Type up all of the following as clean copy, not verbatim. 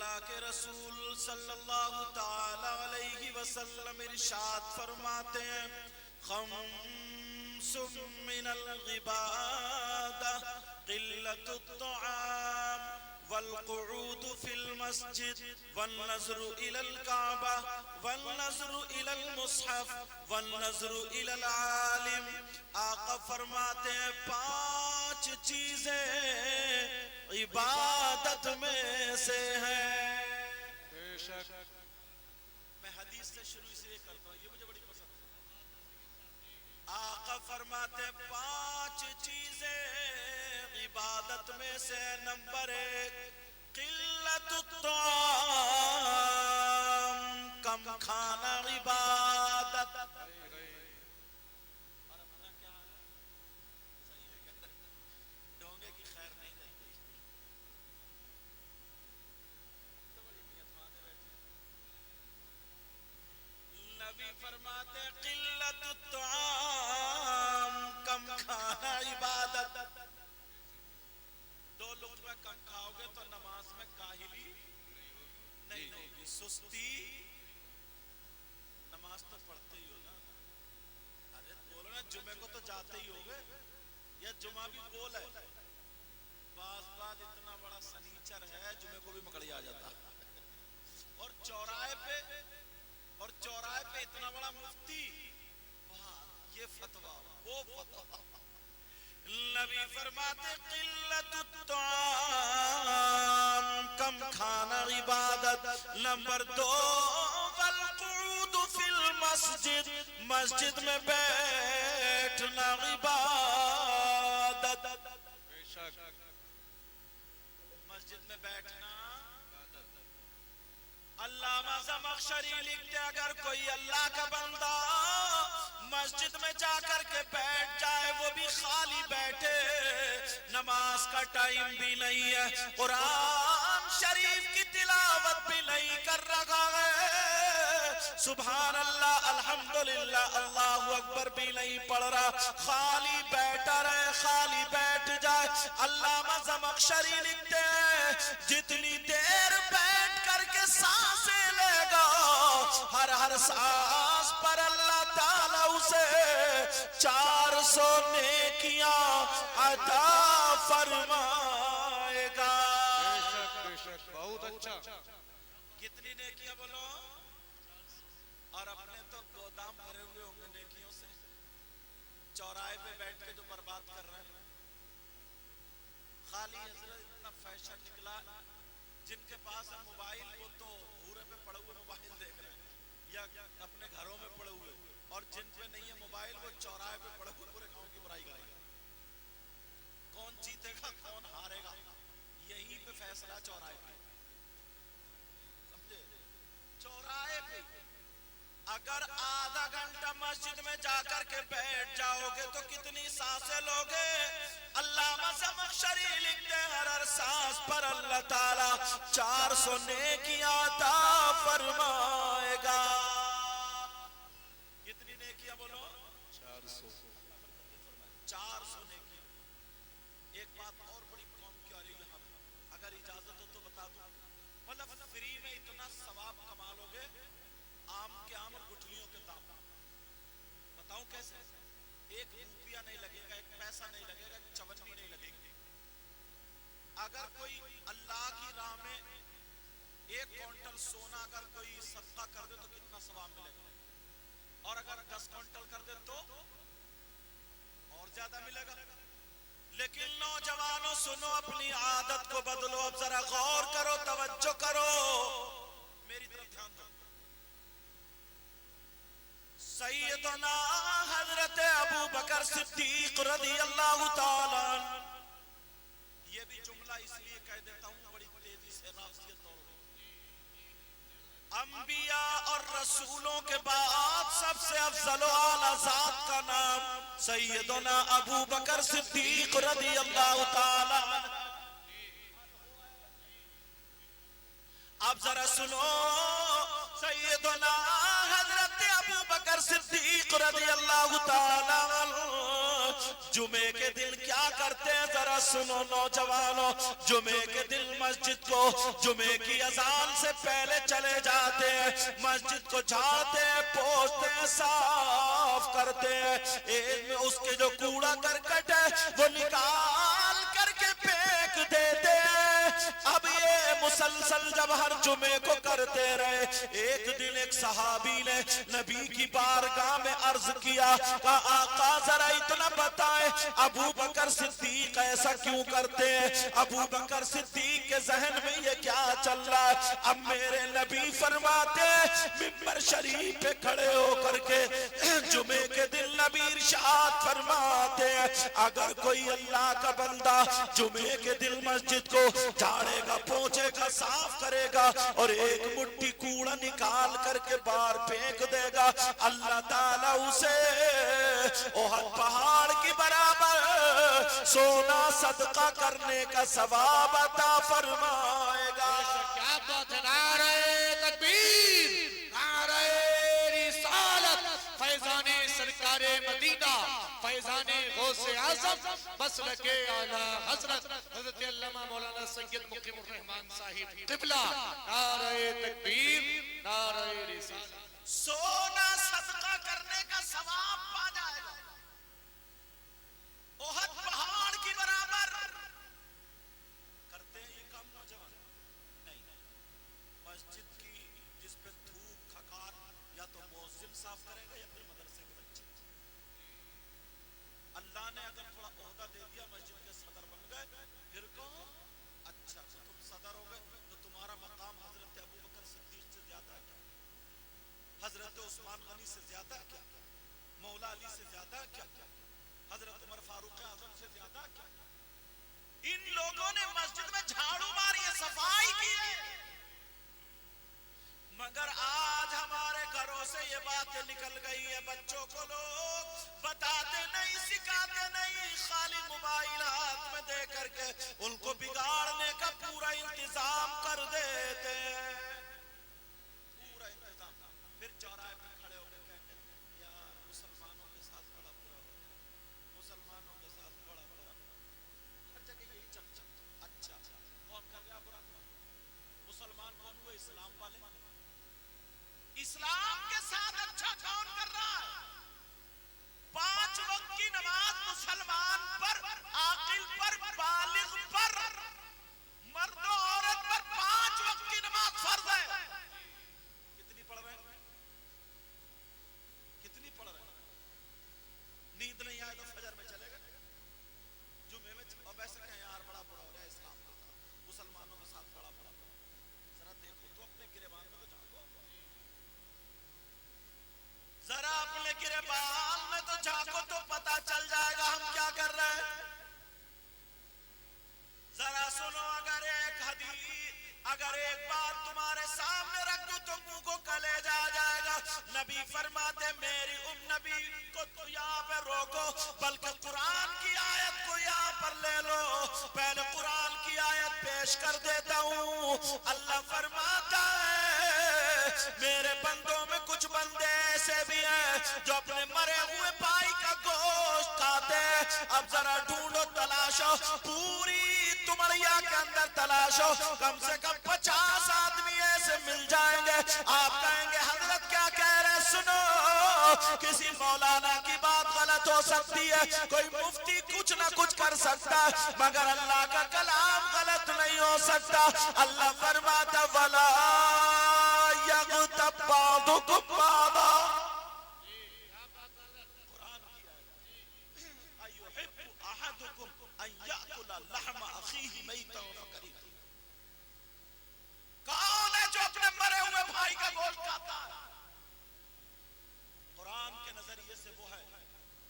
اللہ کے رسول صلی اللہ تعالی علیہ وسلم ارشاد فرماتے ہیں خمس من العبادہ قلت الطعام والقعود في المسجد والنظر إلى الكعبة والنظر إلى المصحف والنظر إلى العالم. آقا فرماتے ہیں 5 چیزیں عبادت میں سے ہیں. بے شک. میں حدیث سے شروع اس لیے کرتا ہوں، یہ مجھے بڑی پسند ہے. آقا فرماتے ہیں 5 چیزیں عبادت میں سے. نمبر 1 قلت الطعام، کم کھانا عبادت. اور اپنا کیا حال ہے؟ صحیح ہے کہ ڈونگے کی خیر نہیں رہتی. نبی فرماتے ہیں قلت الطعام، کم کھانا عبادت. 2 لقمہ کم کھاؤ گے تو نماز میں کاہلی نہیں ہوگی، سستی. نماز تو پڑھتے ہی ہو نا. ارے بولو نا، جمعے کو تو جاتے ہی ہوگے. یا جمعہ بھی بول ہے. بعض اتنا بڑا سنیچر ہے جمعے کو بھی مکڑی آ جاتا. اور چوراہے پہ اتنا بڑا مفتی، یہ فتویٰ وہ فتویٰ. نبی فرماتے قلت الطعام، کم کھانا عبادت. نمبر 2 والقعود فی المسجد، مسجد میں بیٹھنا عبادت. بے شک. مسجد میں بیٹھنا. علامہ زمخشری لکھتے اگر کوئی اللہ کا بندہ مسجد میں جا کر کے بیٹھ جائے، وہ بھی خالی بیٹھے، نماز کا ٹائم بھی نہیں ہے، قرآن شریف کی تلاوت بھی نہیں کر رہا ہے، سبحان اللہ الحمدللہ اللہ اکبر بھی نہیں پڑھ رہا، خالی بیٹھا رہے، خالی بیٹھ جائے. علامہ زمخشری لکھتے ہیں جتنی دیر بیٹھ کر کے سانسیں لے گا، ہر سانس پر اللہ تعالیٰ اسے 400 نیکیاں عطا فرمائے گا. بے شک بے شک. بہت اچھا. کتنی نیکیاں بولو؟ اور اپنے تو گودام بھرے ہوئے ہوں گے نیکیوں سے. چوراہے پہ بیٹھ کے جو برباد کر رہے ہیں. خالی حضرت اتنا فیشن نکلا، جن کے پاس ہے موبائل وہ تو بھورے پہ پڑے ہوئے موبائل دیکھ رہے ہیں یا اپنے گھروں میں پڑے ہوئے، اور جن پہ نہیں ہے موبائل وہ چوراہے پہ پڑے ہوئے پورے گاؤں کی برائی کریں گے. کون جیتے گا کون ہارے گا یہیں پہ فیصلہ چوراہے پہ. سمجھے؟ چوراہے پہ اگر آدھا گھنٹہ مسجد میں جا کر کے بیٹھ جاؤ گے تو کتنی سانسیں لوگے؟ علامہ زمخشری لکھتے ہیں ہر سانس پر اللہ تعالیٰ 400 نیکیاں عطا فرمائے گا. کتنی نیکیاں بولو؟ 400 نیکیاں. ایک بات اور بڑی قوم کی آ رہی ہے یہاں پہ، اگر اجازت ہو تو بتا دوں. مطلب فری میں اتنا ثواب کما لو گے، آم کے آم اور گٹھلیوں کے دام. بتاؤں کیسے؟ 1 روپیہ نہیں لگے گا، 1 پیسہ نہیں لگے گا، 1 چونی نہیں لگے گی. اگر کوئی اللہ کی راہ میں 1 کوئنٹل سونا اگر کوئی صدقہ کر دے تو کتنا ثواب ملے گا؟ اور اگر 10 کوئنٹل کر دے تو اور زیادہ ملے گا. لیکن نوجوانوں سنو، اپنی عادت کو بدلو. اب ذرا غور کرو، توجہ کرو، میری طرف دھیان دو. سیدنا حضرت ابو بکر صدیق رضی اللہ تعالیٰ، یہ بھی جملہ اس لیے کہہ دیتا ہوں بڑی تیزی سے غافیت دوڑ رہی. انبیاء اور رسولوں کے بعد سب سے افضل و اعلیٰ ذات کا نام سیدنا ابو بکر صدیق رضی اللہ تعالیٰ. اب ذرا سنو، سیدنا حضرت ابو بکر صدیق رضی اللہ تعالیٰ جمعے کے دن کیا کرتے ہیں ذرا سنو نوجوانوں، جمعے کے دن مسجد کو جمعے کی اذان سے پہلے چلے جاتے ہیں، مسجد کو جھاڑتے ہیں، پوچھتے ہیں، صاف کرتے ہیں، اس کے جو کوڑا کرکٹ ہے وہ نکال کر کے پھینک دیتے ہیں۔ اب یہ مسلسل جب ہر جمعے کو کرتے رہے، ایک دن ایک صحابی نے نبی کی بارگاہ میں عرض کیا کہ آقا ذرا اتنا بتائیں ابو بکر صدیق ایسا کیوں کرتے ہیں؟ ابو بکر صدیق کے ذہن میں یہ کیا چل رہا ہے؟ اب میرے نبی فرماتے ممبر شریف پہ کھڑے ہو کر کے جمعے کے دن نبی ارشاد فرماتے ہیں اگر کوئی اللہ کا بندہ جمعے کے دن مسجد کو جھاڑے گا، پوچھے گا، صاف کرے گا اور ایک مٹھی کوڑا نکال کر کے باہر پھینک دے گا، اللہ تعالیٰ اسے احد پہاڑ کی برابر سونا صدقہ کرنے کا ثواب عطا فرمائے گا۔ کیا بات ہے، نعرہ تکبیر، نعرہ رسالت، فیضان سرکار مدینہ، فیضان غوث اعظم، مسلک اعلی حضرت حضرت علامہ مولانا سید مقیم الرحمان صاحب قبلہ، نعرہ تکبیر، نعرہ رسالت۔ سونا صدقہ کرنے کا ثواب پا جائے گا، احد پہاڑ کی برابر۔ کرتے ہیں یہ کام نوجوان؟ نہیں۔ مسجد کی جس پہ دھوپ کھکار یا تو مؤذن صاف کرے گا یا پھر مدرسے کے بچے۔ اللہ نے اگر تھوڑا عہدہ دے دیا، مسجد کے صدر بن گئے، پھر کہو اچھا تم صدر ہو گئے تو تمہارا مقام حضرت ابو بکر صدیق سے زیادہ ہے کیا؟ حضرت عثمان غنی سے زیادہ کیا؟ مولا علی سے زیادہ کیا؟ حضرت عمر فاروق اعظم سے زیادہ کیا؟ ان لوگوں نے مسجد میں جھاڑو ماری ہے، صفائی کی ہے، مگر آج ہمارے گھروں سے یہ باتیں نکل گئی ہے، بچوں کو لوگ بتاتے نہیں، سکھاتے نہیں، خالی موبائل ہاتھ میں دے کر کے ان کو بگاڑنے کا پورا انتظام کر دیتے ہیں، پورا انتظام۔ پھر چوراہے پہ کھڑے ہو کے کہتے ہیں یار مسلمانوں کے ساتھ بڑا برا ہو گیا، مسلمانوں کے ساتھ بڑا برا، ہر جگہ یہی چرچا۔ اچھا کون کر گیا برا؟ مسلمان کون ہوئے؟ اسلام والے۔ اسلام کے ساتھ اچھا کون کر رہا ہے؟ 5 وقت کی نماز مسلمان پر، عاقل پر، بالغ پر، مرد و عورت پر 5 وقت کی نماز فرض ہے۔ کتنی پڑھ رہے ہیں؟ کتنی پڑھ رہے ہیں؟ نیند نہیں آئے تو فجر میں چلے گئے، جمعے میں اب ایسے کہیں یار بڑا برا ہو رہا ہے اسلام کے ساتھ، مسلمانوں کے ساتھ بڑا برا۔ ذرا دیکھو تو اپنے گریبان میں تو جھانکو، ذرا اپنے گریبان میں تو جھانکو تو پتا چل جائے گا ہم کیا کر رہے ہیں۔ ذرا سنو، اگر ایک حدیث، اگر ایک بات تمہارے سامنے رکھ دوں تو منہ کو کلیجہ آ جائے گا۔ نبی فرماتے میری نبی کو تو یہاں پہ روکو، بلکہ قرآن کی آیت کو یہاں پر لے لو۔ پہلے قرآن کی آیت پیش کر دیتا ہوں۔ اللہ فرماتا ہے میرے بندوں میں کچھ بندے ایسے بھی ہیں جو اپنے مرے ہوئے بھائی کا گوشت کھاتے ہیں۔ اب ذرا ڈھونڈو، تلاشو، پوری تمریا کے اندر تلاشو، کم سے کم 50 آدمی ایسے مل جائیں گے۔ آپ کہیں گے حضرت کیا کہہ رہے؟ سنو، کسی مولانا کی بات غلط ہو سکتی ہے، کوئی مفتی کچھ نہ کچھ کر سکتا ہے، مگر اللہ کا کلام غلط نہیں ہو سکتا۔ اللہ فرماتا وَلَا يَغْتَبْ بَعْضُكُمْ بَعْضًا۔ قرآن کی آیت، أَيُحِبُّ أَحَدُكُمْ أَن يَأْكُلَ لَحْمَ أَخِيهِ مَيْتًا فَكَرِهتُمْ۔ کون ہے جو اپنے مرے ہوئے بھائی کا گوشت کھاتا ہے؟ قرآن کے نظریے سے وہ ہے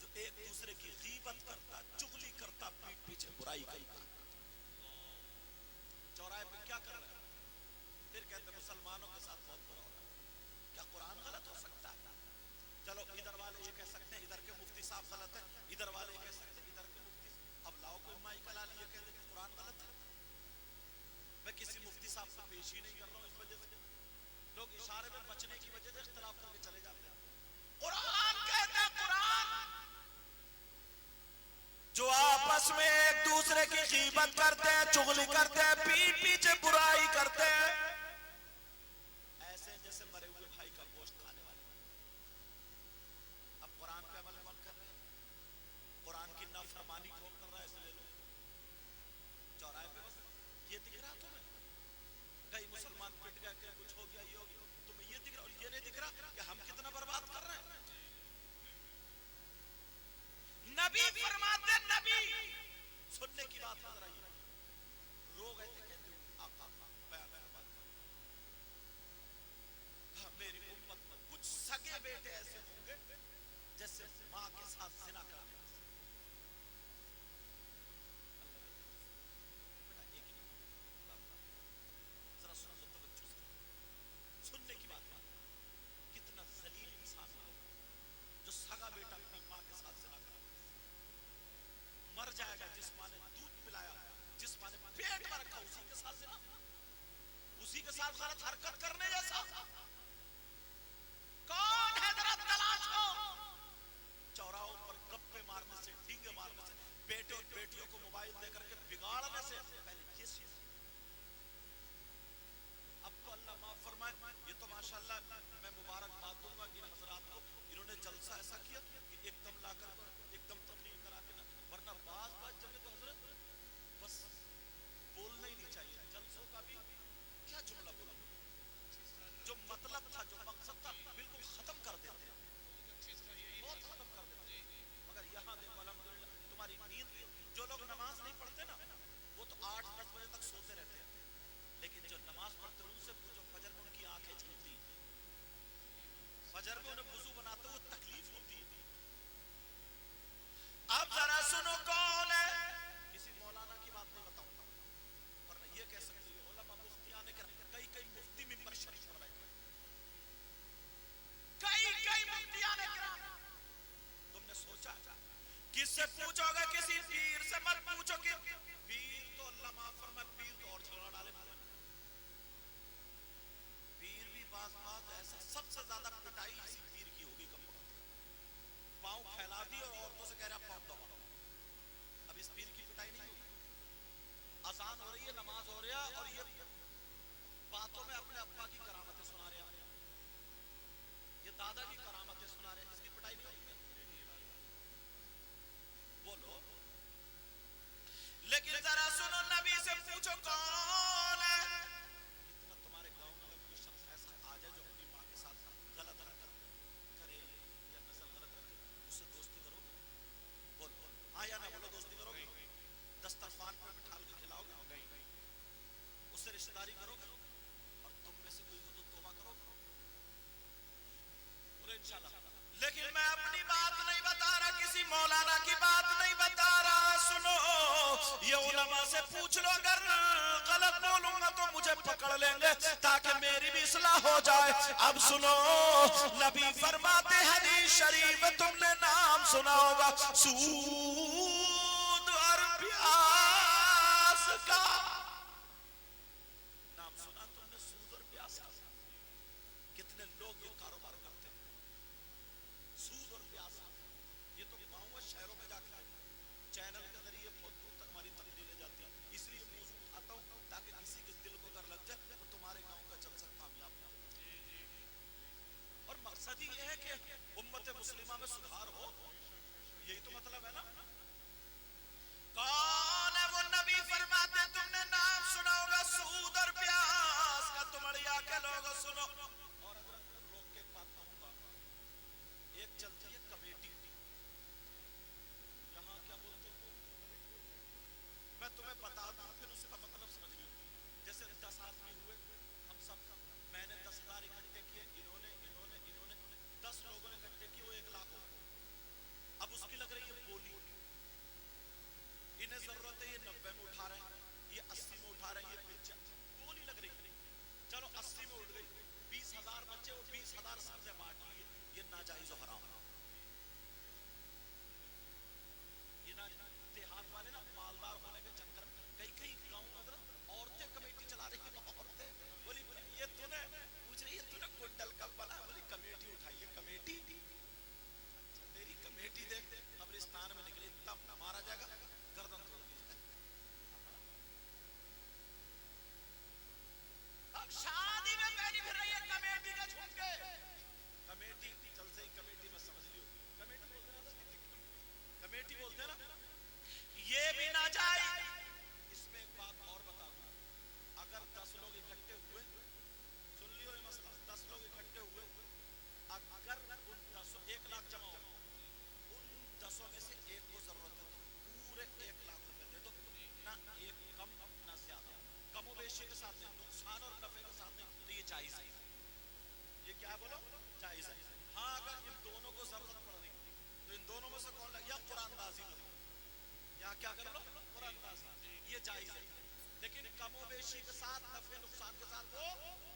جو ایک دوسرے کی غیبت کرتا، چغلی کرتا، پیٹ پیچھے برائی کرتا۔ چوراہے پہ کیا کر رہے ہیں؟ پھر کہتے ہیں مسلمانوں کے ساتھ بہت برا ہو رہا ہے۔ کیا قرآن غلط ہو سکتا ہے؟ چلو ادھر والے یہ کہہ سکتے ہیں ادھر کے مفتی صاحب غلط ہے، ادھر والے یہ کہہ سکتے ہیں ادھر کے مفتی، اب لاؤ کوئی مائک لا لیے کہہ دے کہ قرآن غلط ہے۔ میں کسی مفتی صاحب سے پیش ہی نہیں کر رہا ہوں، اس وجہ سے لوگ اشارے میں بچنے کی وجہ سے اختلاف کر کے چلے جاتے ہیں۔ قرآن کہتا ہے، قرآن جو آپس میں ایک دوسرے کی غیبت کرتے ہیں، چغلی کرتے ہیں، پیٹ پیچھے برائی کرتے ہیں، ایسے جیسے مرے ہوئے بھائی کا گوشت کھانے والے۔ اب قرآن پہ عمل کون کر رہے ہیں؟ قرآن کی نافرمانی کون کر رہا ہے؟ اس لے لو چوراہے پہ بس یہ دکھ رہا تمہیں، کئی مسلمان پٹ گئے، کہیں کچھ ہو گیا، یہ ہو گیا، تمہیں یہ دکھ رہا، اور یہ نہیں دکھ رہا کہ ہم کتنا برباد کر رہے ہیں۔ نبی فرماتے، نبی سننے کی بات نظر آئی، رو گئے تھے، کہتے ہیں آقا بیان فرمائے، میری امت میں کچھ سگے بیٹے ایسے ہوں گے جیسے ماں کے ساتھ زنا کرنے والے۔ بیٹا ایک ہی ذرا سنو تو توجہ سے، سننے کی بات ہے، کتنا ذلیل انسان ہوگا جو سگا بیٹا اپنی ماں کے ساتھ زنا کرنے، مر جائے گا جس ماں نے دودھ پلایا، جس ماں نے پیٹ میں رکھا، اسی کے ساتھ زنا، اسی کے ساتھ غلط حرکت کرنے جیسا کون ہے؟ ذرا تلاش ہو۔ چوراہوں پر گپے مارنے سے، ڈینگے مارنے سے، بیٹے اور بیٹیوں کو موبائل دے کر کے بگاڑنے سے پہلے یہ چیز۔ اب تو اللہ معاف فرمائے، یہ تو ماشاءاللہ میں مبارکباد دوں گا ان حضرات کو، انہوں نے جلسہ ایسا کیا کہ ایک دم لا کر ایک دم تقریر کرا کے، ورنہ بعض جگہ تو حضرت بس بولنا ہی نہیں چاہیے، جلسوں کا بھی کیا جملہ بولا، جو مطلب تھا، جو مقصد تھا، بالکل ختم کر دیتے ہیں، بہت ختم کر دیتے ہیں۔ مگر یہاں دیکھو الحمدللہ تمہاری نیند، جو لوگ نماز نہیں پڑھتے نا وہ تو 8-10 بجے تک سوتے رہتے ہیں، لیکن جو نماز پڑھتے ہیں ان سے پوچھو فجر میں ان کی آنکھیں جھلتی ہیں، فجر میں انہیں وضو بناتے ہوئے تکلیف ہوتی ہے۔ اب ذرا سنو کون ہے، کسی مولانا کی بات نہیں بتاؤں گا، ورنہ یہ کہہ سکتے ہیں علماء مفتیان کرام، کئی مفتی منبر شریف پر بیٹھے، کئی مفتیان کرام، تم نے سوچا کس سے پوچھو گے؟ کسی پیر سے مت پوچھو، کہ پیر تو اللہ معاف فرمائے، پیر تو اور جھگڑا ڈالے والا ہے، پیر بھی بعض ایسا، سب سے زیادہ پٹائی اسی پیر کی ہوگی، کم وقت پاؤں پھیلا دی اور عورتوں سے کہہ رہا پاؤں دبا، اب اس پیر کی پٹائی نہیں ہوگی، اذان ہو رہی ہے، نماز ہو رہا ہے، اور یہ باتوں میں اپنے ابا کی کرامتیں سنا رہا، یہ دادا کی کرامتیں سنا رہے، اس کی پٹائی نہیں ہوگی؟ بولو۔ لیکن ذرا سنو، نبی سے پوچھو کون ہے؟ اتنا تمہارے گاؤں میں اگر کوئی شخص ایسا آ جائے جو اپنی ماں کے ساتھ غلط حرکت کرے یا نسل غلط رکھے، اس سے دوستی کرو گے؟ بولو ہاں یا نہ بولو، دوستی کرو گے؟ دسترخوان پر بٹھا کے کھلاؤ گے؟ اس سے رشتہ داری کرو گے؟ اور تم میں سے کوئی ہو تو توبہ کرو گے؟ بولے انشاءاللہ۔ لیکن میں اپنی بات نہیں بتا رہا، کسی مولانا کی بات نہیں بتا رہا، سنو یہ علماء سے پوچھ لو، اگر غلط بولوں گا تو مجھے پکڑ لیں گے تاکہ میری بھی اصلاح ہو جائے۔ اب سنو، نبی فرماتے حدیث شریف تم نے نام سنا ہوگا، سود اور پیاس کا نام سنا تم نے؟ سود اور پیاس کا کتنے لوگ یہ کاروبار کرتے ہیں، سود اور پیاس، یہ تو گاؤں اور شہروں میں جا کے چینل کے ذریعے بہت دور تک ہماری تقریریں جاتی ہیں، اس لیے موضوع اٹھاتا ہوں تاکہ کسی کے دل کو اگر لگ جائے تو تمہارے گاؤں کا جلسہ کامیاب ہو جائے، اور مقصد ہی یہ ہے کہ امت مسلمہ میں سدھار ہو، یہی تو مطلب ہے نا۔ کون ہے وہ نبی فرماتے تم نے نام سنا ہوگا، سود اور پیاس کا، تمہاری آنکھیں لوگوں سنو۔ اور روک کے ایک بات کہوں گا، ایک چلتی ہے کمیٹی، یہاں کیا بولتے ہیں، میں تمہیں بتا دوں پھر اس کا مطلب سمجھ لیو، جیسے 10 آدمی ہوئے، ہم سب، میں نے 10,000 اکٹھے کیے، انہوں نے 10 لوگوں نے اکٹھے کیے، وہ 1 لاکھ ہو، اب اس کی لگ رہی ہے بولی، انہیں ضرورت ہے یہ 90 میں اٹھا رہے ہیں، یہ 80 میں اٹھا رہے ہیں، یہ 50 بولی لگ رہی ہے، چلو 80 میں اٹھ گئی، 20,000 بچے، وہ 20,000 سب سے بانٹ لیے، یہ ناجائز و حرام۔ یہ دیہات والے نا مالدار ہونے کے چکر میں کئی گاؤں میں عورتیں کمیٹی چلا رہی ہیں، عورتیں بولی یہ تو نے پوچھ رہی ہے تو نے کنڈل کب بنا، بولی کمیٹی اٹھائی ہے، کمیٹی تیری کمیٹی دیکھ قبرستان میں نکلی، تب مارا جائے گا، جائز ہے. یہ کیا بولو جائز ہے. ہاں اگر ان دونوں کو ضرورت پڑ رہی تو ان دونوں میں سے کون لگے یا قرآن دازی کرو یا کیا کر لو قرآن دازی, یہ جائز ہے. لیکن کم و بیشی کے ساتھ نفع نقصان کے ساتھ وہ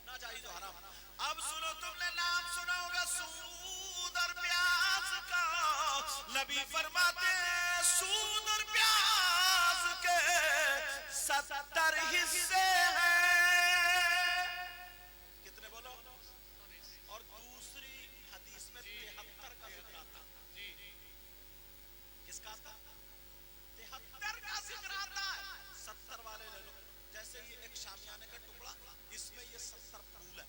ناجائز و حرام. اب سنو, تم نے نام سنا ہوگا سود اور پیاز کا. نبی فرماتے ہیں سود اور پیاز کے 70 حصے ہیں. کتنے بولو؟ اور دوسری حدیث میں 73 کا ذکر آتا. کس کا آتا؟ 73 کا ذکر آتا ہے. 70 والے لے لو. جیسے یہ ایک شامیانے کا ٹکڑا, اس میں یہ 70 پھول ہے.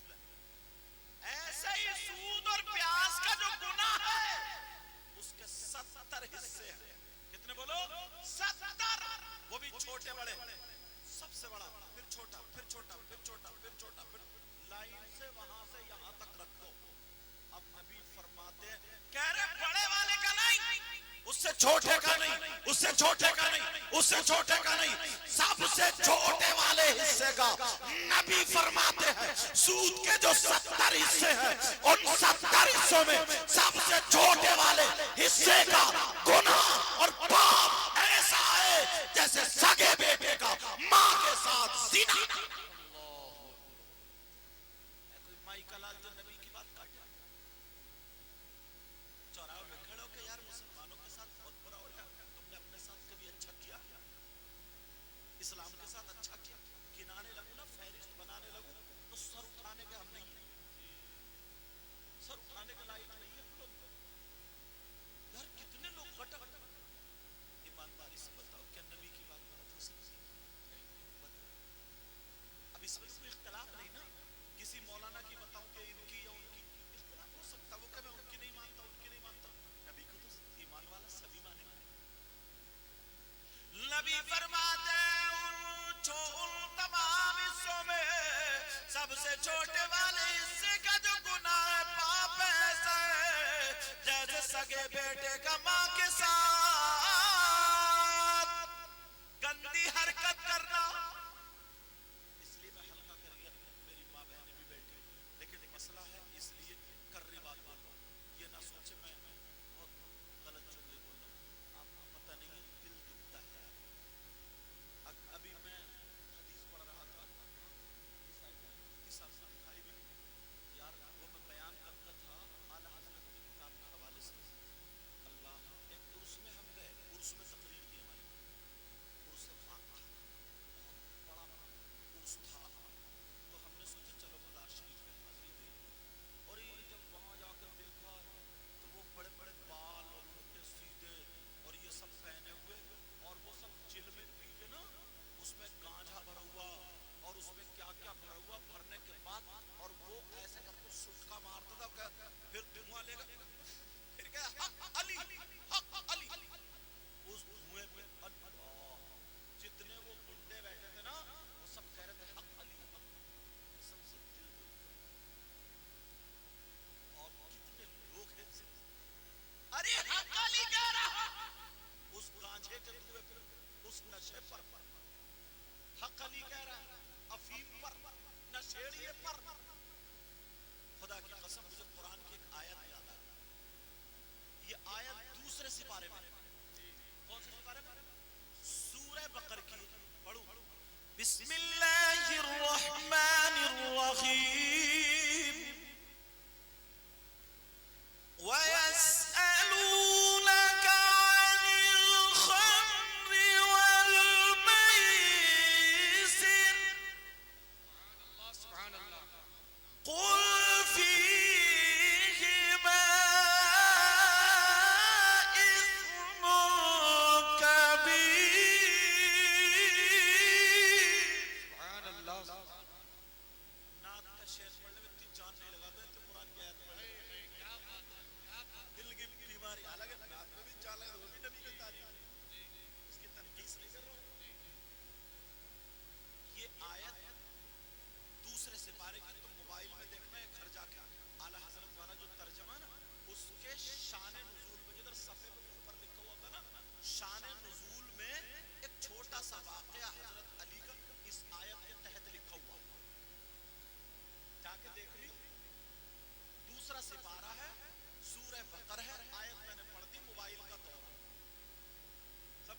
ایسے ہی سود اور پیاز کا جو گناہ ہے اس کے 70 حصے ہیں. کتنے بولو؟ 70. وہ بھی چھوٹے بڑے. سب سے بڑا, پھر چھوٹا, پھر چھوٹا, پھر چھوٹا, پھر چھوٹا, پھر لائن سے وہاں سے یہاں تک رکھو. اب نبی فرماتے ہیں, کہہ رہے بڑے والے کا نہیں, اس سے چھوٹے کا نہیں, اس سے چھوٹے کا نہیں, اس سے چھوٹے کا نہیں, سب سے چھوٹے والے حصے کا. نبی فرماتے ہیں سود کے جو 70 حصے ہیں ان 70 حصوں میں سب سے چھوٹے والے حصے کا گناہ اور پاپ ایسا ہے جیسے سگے بیٹے کا ماں کے ساتھ زنا. کوئی مائی کا لال جو نبی کی بات کاٹے چوراہے میں کھڑے ہو کہ یار مسلمانوں کے ساتھ بہت برا ہو رہا ہے, تم نے اپنے ساتھ کبھی اچھا کیا؟ اسلام کے ساتھ اچھا کیا؟ گنانے لگو نا, فہرست بنانے لگو تو سر اٹھانے کے ہم نہیں ہیں, سر اٹھانے کے لائق نہیں ہے لوگ. یار کتنے لوگ غٹا ایمانداری سے بتاؤ کیا نبی کی بات بات ہو سکتی ہے؟ اب اس میں کوئی اختلاف نہیں نا. کسی مولانا کی بتاؤں کہ ان کی یا ان کی اختلاف ہو سکتا, وہ کہ میں ان کی نہیں مانتا, ان کی نہیں مانتا. نبی کو تو ایمان والا سبھی مانے. نبی فرماتے ہیں ان تمام حصوں میں سب سے چھوٹے والے حصے کا جو گناہ ہے پاپ ایسا ہے جیسے سگے بیٹے کا ماں کے ساتھ گندی حرکت کرنا. اس لیے میں ہلکا کر گیا, میری ماں بہنیں بھی بیٹھی, لیکن مسئلہ ہے اس لیے کر رہی بات بول رہا ہوں. یہ نہ سوچے میں بہت غلط جملے بول رہا ہوں, آپ کو پتہ نہیں ہے دل دکھتا ہے. ابھی میں حدیث پڑھ رہا تھا, اس صاحب سے دکھائی بھی یار, وہ میں بیان کرتا تھا اعلیٰ حضرت کی کتاب کے حوالے سے. اللہ, ایک عرس میں ہم گئے, عرس میں تقریر تھی ہماری, عرس پاک تھا, بہت بڑا عرس تھا. تو ہم نے سوچا چلو مزار شریف میں حاضری دیں. اور یہ جب وہاں جا کر دیکھا تو وہ بڑے بڑے بال اور موٹے سیدھے اور یہ سب پہنے ہوئے, اور وہ سب چل میں پی کے نا اس میں گانجا بھرا ہوا اور اس میں کیا کیا بھرا ہوا, بھرنے کے بعد اور وہ ایسے کر کے سٹکا مارتا تھا, پھر دھواں لے گا, پھر کہا حق علی, حق علی. اس دھوئے پہ جتنے وہ گنڈے بیٹھے تھے نا وہ سب کہہ رہے تھے حق علی, حق. سب سے دل دکھتا. اور کتنے لوگ ہیں, ارے حق علی کہہ رہا اس گانجے کے دھوئے پہ, اس نشے پر حق علی کہہ رہا ہے, افیم پر, نشیڑیے پر. خدا کی قسم مجھے قرآن کی ایک آیت یاد آ, یہ آیت دوسرے سپارے میں. کون سے سپارے میں؟ سورہ بقر کی. پڑھو, بسم اللہ الرحمن الرحیم. وَيَسْأَلُونَكَ عَنِ الْخَمْرِ وَالْمَيْسِرِ قُلْ فِيهِمَا إِثْمٌ كَبِيرٌ. نعت کا شعر پڑھنے میں اتنی جان نہیں لگا دے تو قرآن کی آیت پڑھ. دل کی بیماری, حالانکہ نعت میں بھی جان لگا, وہ بھی نبی کی تعلیم, اس کی تنقیص نہیں کر رہا ہوں. یہ آیت دوسرے سپارے کی تم موبائل میں دیکھنا ہے, گھر جا کے اعلیٰ حضرت والا جو ترجمہ نا اس کے شان نزول میں جدھر صفحے پہ اوپر لکھا ہوا تھا نا شان نزول میں ایک چھوٹا سا واقعہ حضرت علی کا اس آیت کے تحت لکھا ہوا, جا کے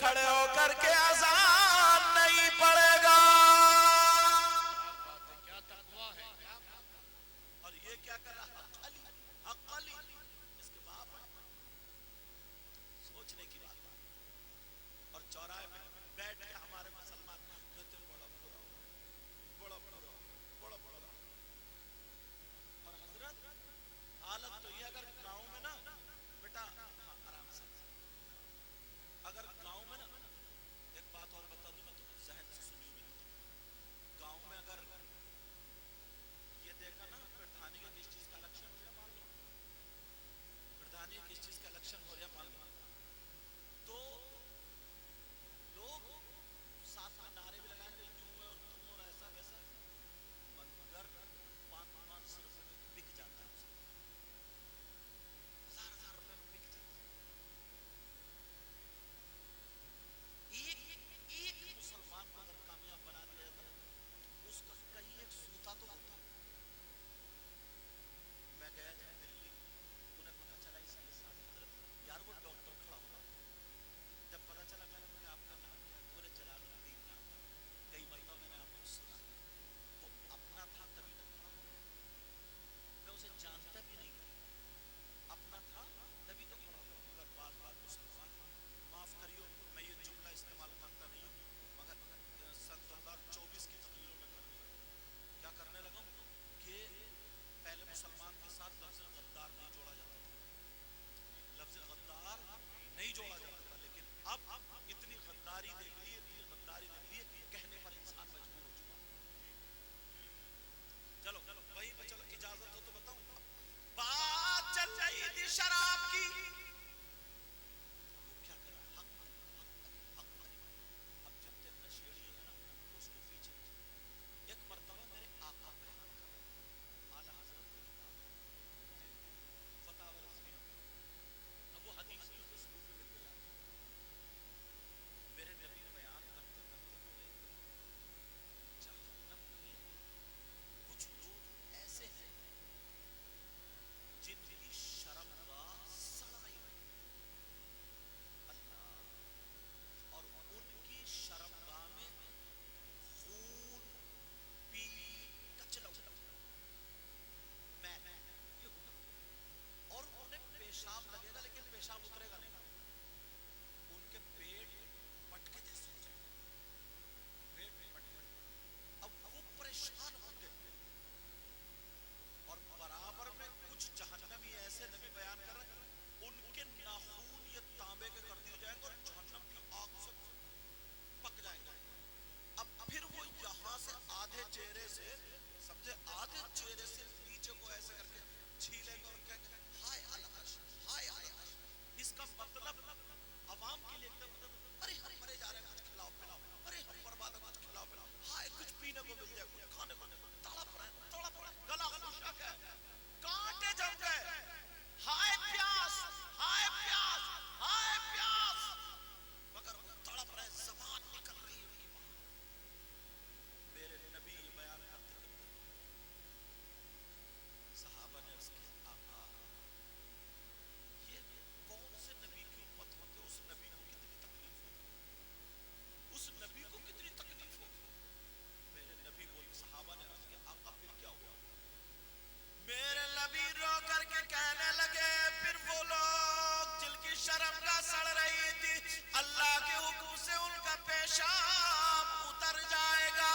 کھڑے ہو کر کے اذان نہیں پڑے گا. کیا تقویٰ ہے, کیا بات ہے. اور یہ کیا کر رہا حق علی اس کے باپ ہے. سوچنے کی بات ہے. اور چوراہے میں بیٹھ کے ہمارے مسلمان کہتے ہیں بڑا برا ہو, بڑا برا ہو, بڑا برا ہو. اور حضرت حالت تو یہ, اگر گاؤں میں نا بیٹا آرام سے, اگر گاؤں میں نا, ایک بات اور بتا دوں, میں تو ذہن سے سنی ہوئی تھی, گاؤں میں اگر یہ دیکھا نا پردھانی کا کس چیز کا الیکشن ہو رہا ہے, مان لو پردھانی کس چیز کا الیکشن ہو رہا ہے, مان لو, تو لوگ ساتھ میں نعرے بھی لگائیں گے یوں ہے اور تم اور ایسا ویسا, مگر 500 روپے میں بک جاتا ہے, 1000 روپے میں بک جاتا ہے. ایک مسلمان کو اگر کامیاب بنا دیا جاتا ہے, اس کا کہیں ایک سوتا تو ہوتا. میں گیا جب دلی, انہیں پتا چلا اس کے ساتھ یار وہ ڈاکٹر کھڑا ہوا, جب پتا چلا میں نے آپ کا نام کیا, تو انہیں جلال الدین نام, کئی مرتبہ میں نے آپ کو سنا, وہ اپنا تھا تبھی تک کھڑا ہوا, میں اسے جانتا بھی نہیں, اپنا تھا تبھی تو کھڑا ہوا. مگر بات مسلمان, معاف کریو میں یہ جملہ استعمال کرتا نہیں ہوں, مگر سن 2024 کی تقریروں میں کیا کرنے لگا ہوں کہ پہلے مسلمان کے ساتھ لفظ غدار نہیں جوڑا جاتا تھا, لفظ غدار نہیں جوڑا جاتا تھا, لیکن اب اتنی غداری دیکھ لی, اتنی غداری دیکھ لی, کہنے پر انسان مجبور ہو چکا. چلو وہی پہ چلو, اجازت ہو تو بتاؤں. بات چل رہی تھی شراب کی, وہ کیا کر رہا ہے, حق. اب جتنے نشیڑی ہیں نا اس کو پیچھے. ایک مرتبہ میرے آقا بیان کر رہے ہیں, اعلیٰ حضرت کی کتاب فتاوی رضویہ, اب وہ حدیث کی خوشبو بھی مل گئی. میرے نبی بیان کرتے کرتے بولے, جہنم میں کچھ لوگ ایسے ہیں جن کی شرمگاہ سڑائی اللہ, اور ان کی شرمگاہ میں خون پی کچلا میں یہ ہوگا, اور انہیں پیشاب لگے گا لیکن پیشاب اترے گا نہیں, ان کے پیٹ پٹکے جیسے ہو جائے گا, پیٹ پٹکے. اب وہ پریشان ہوں گے, اور برابر میں کچھ جہنمی ایسے نبی بیان کر رہے ہیں, ان کے ناخون یہ تانبے کے کر دیے جائیں گے اور جہنم کی آگ سے پک جائیں گے. اب پھر وہ یہاں سے آدھے چہرے سے, سمجھے آدھے چہرے سے نیچے کو ایسے کر کے چھیلیں گے اور کہیں گے ہائے العش, ہائے العش. اس کا مطلب عوام کے لیے ایک دم, ارے ہم مرے جا رہے ہیں, کچھ کھلاؤ پلاؤ, ارے ہم برباد ہیں, کچھ کھلاؤ پلاؤ, ہائے کچھ پینے کو مل جائے, کچھ کھانے کو, تڑپ رہے, گلا خشک ہے, کانٹے جم گئے, ہائے پیاس, ہائے پیاس, ہائے پیاس, مگر وہ تڑپ رہے, زبان نکل رہی ہے ان کی بات. میرے نبی یہ بیان کرتے کرتے صحابہ نے عرض کیا, آقا یہ کون سے نبی کی امت ہوتے, اس نبی کو کتنی تکلیف ہوتی, اس نبی کو کتنی تکلیف ہوتی. میرے نبی بولے, صحابہ نے عرض کیا, آقا پھر کیا ہوا. میرے نبی رو کر کے کہنے لگے, پھر وہ لوگ جن کی شرمگاہ سڑ رہی تھی, اللہ کے حکم سے ان کا پیشاب اتر جائے گا,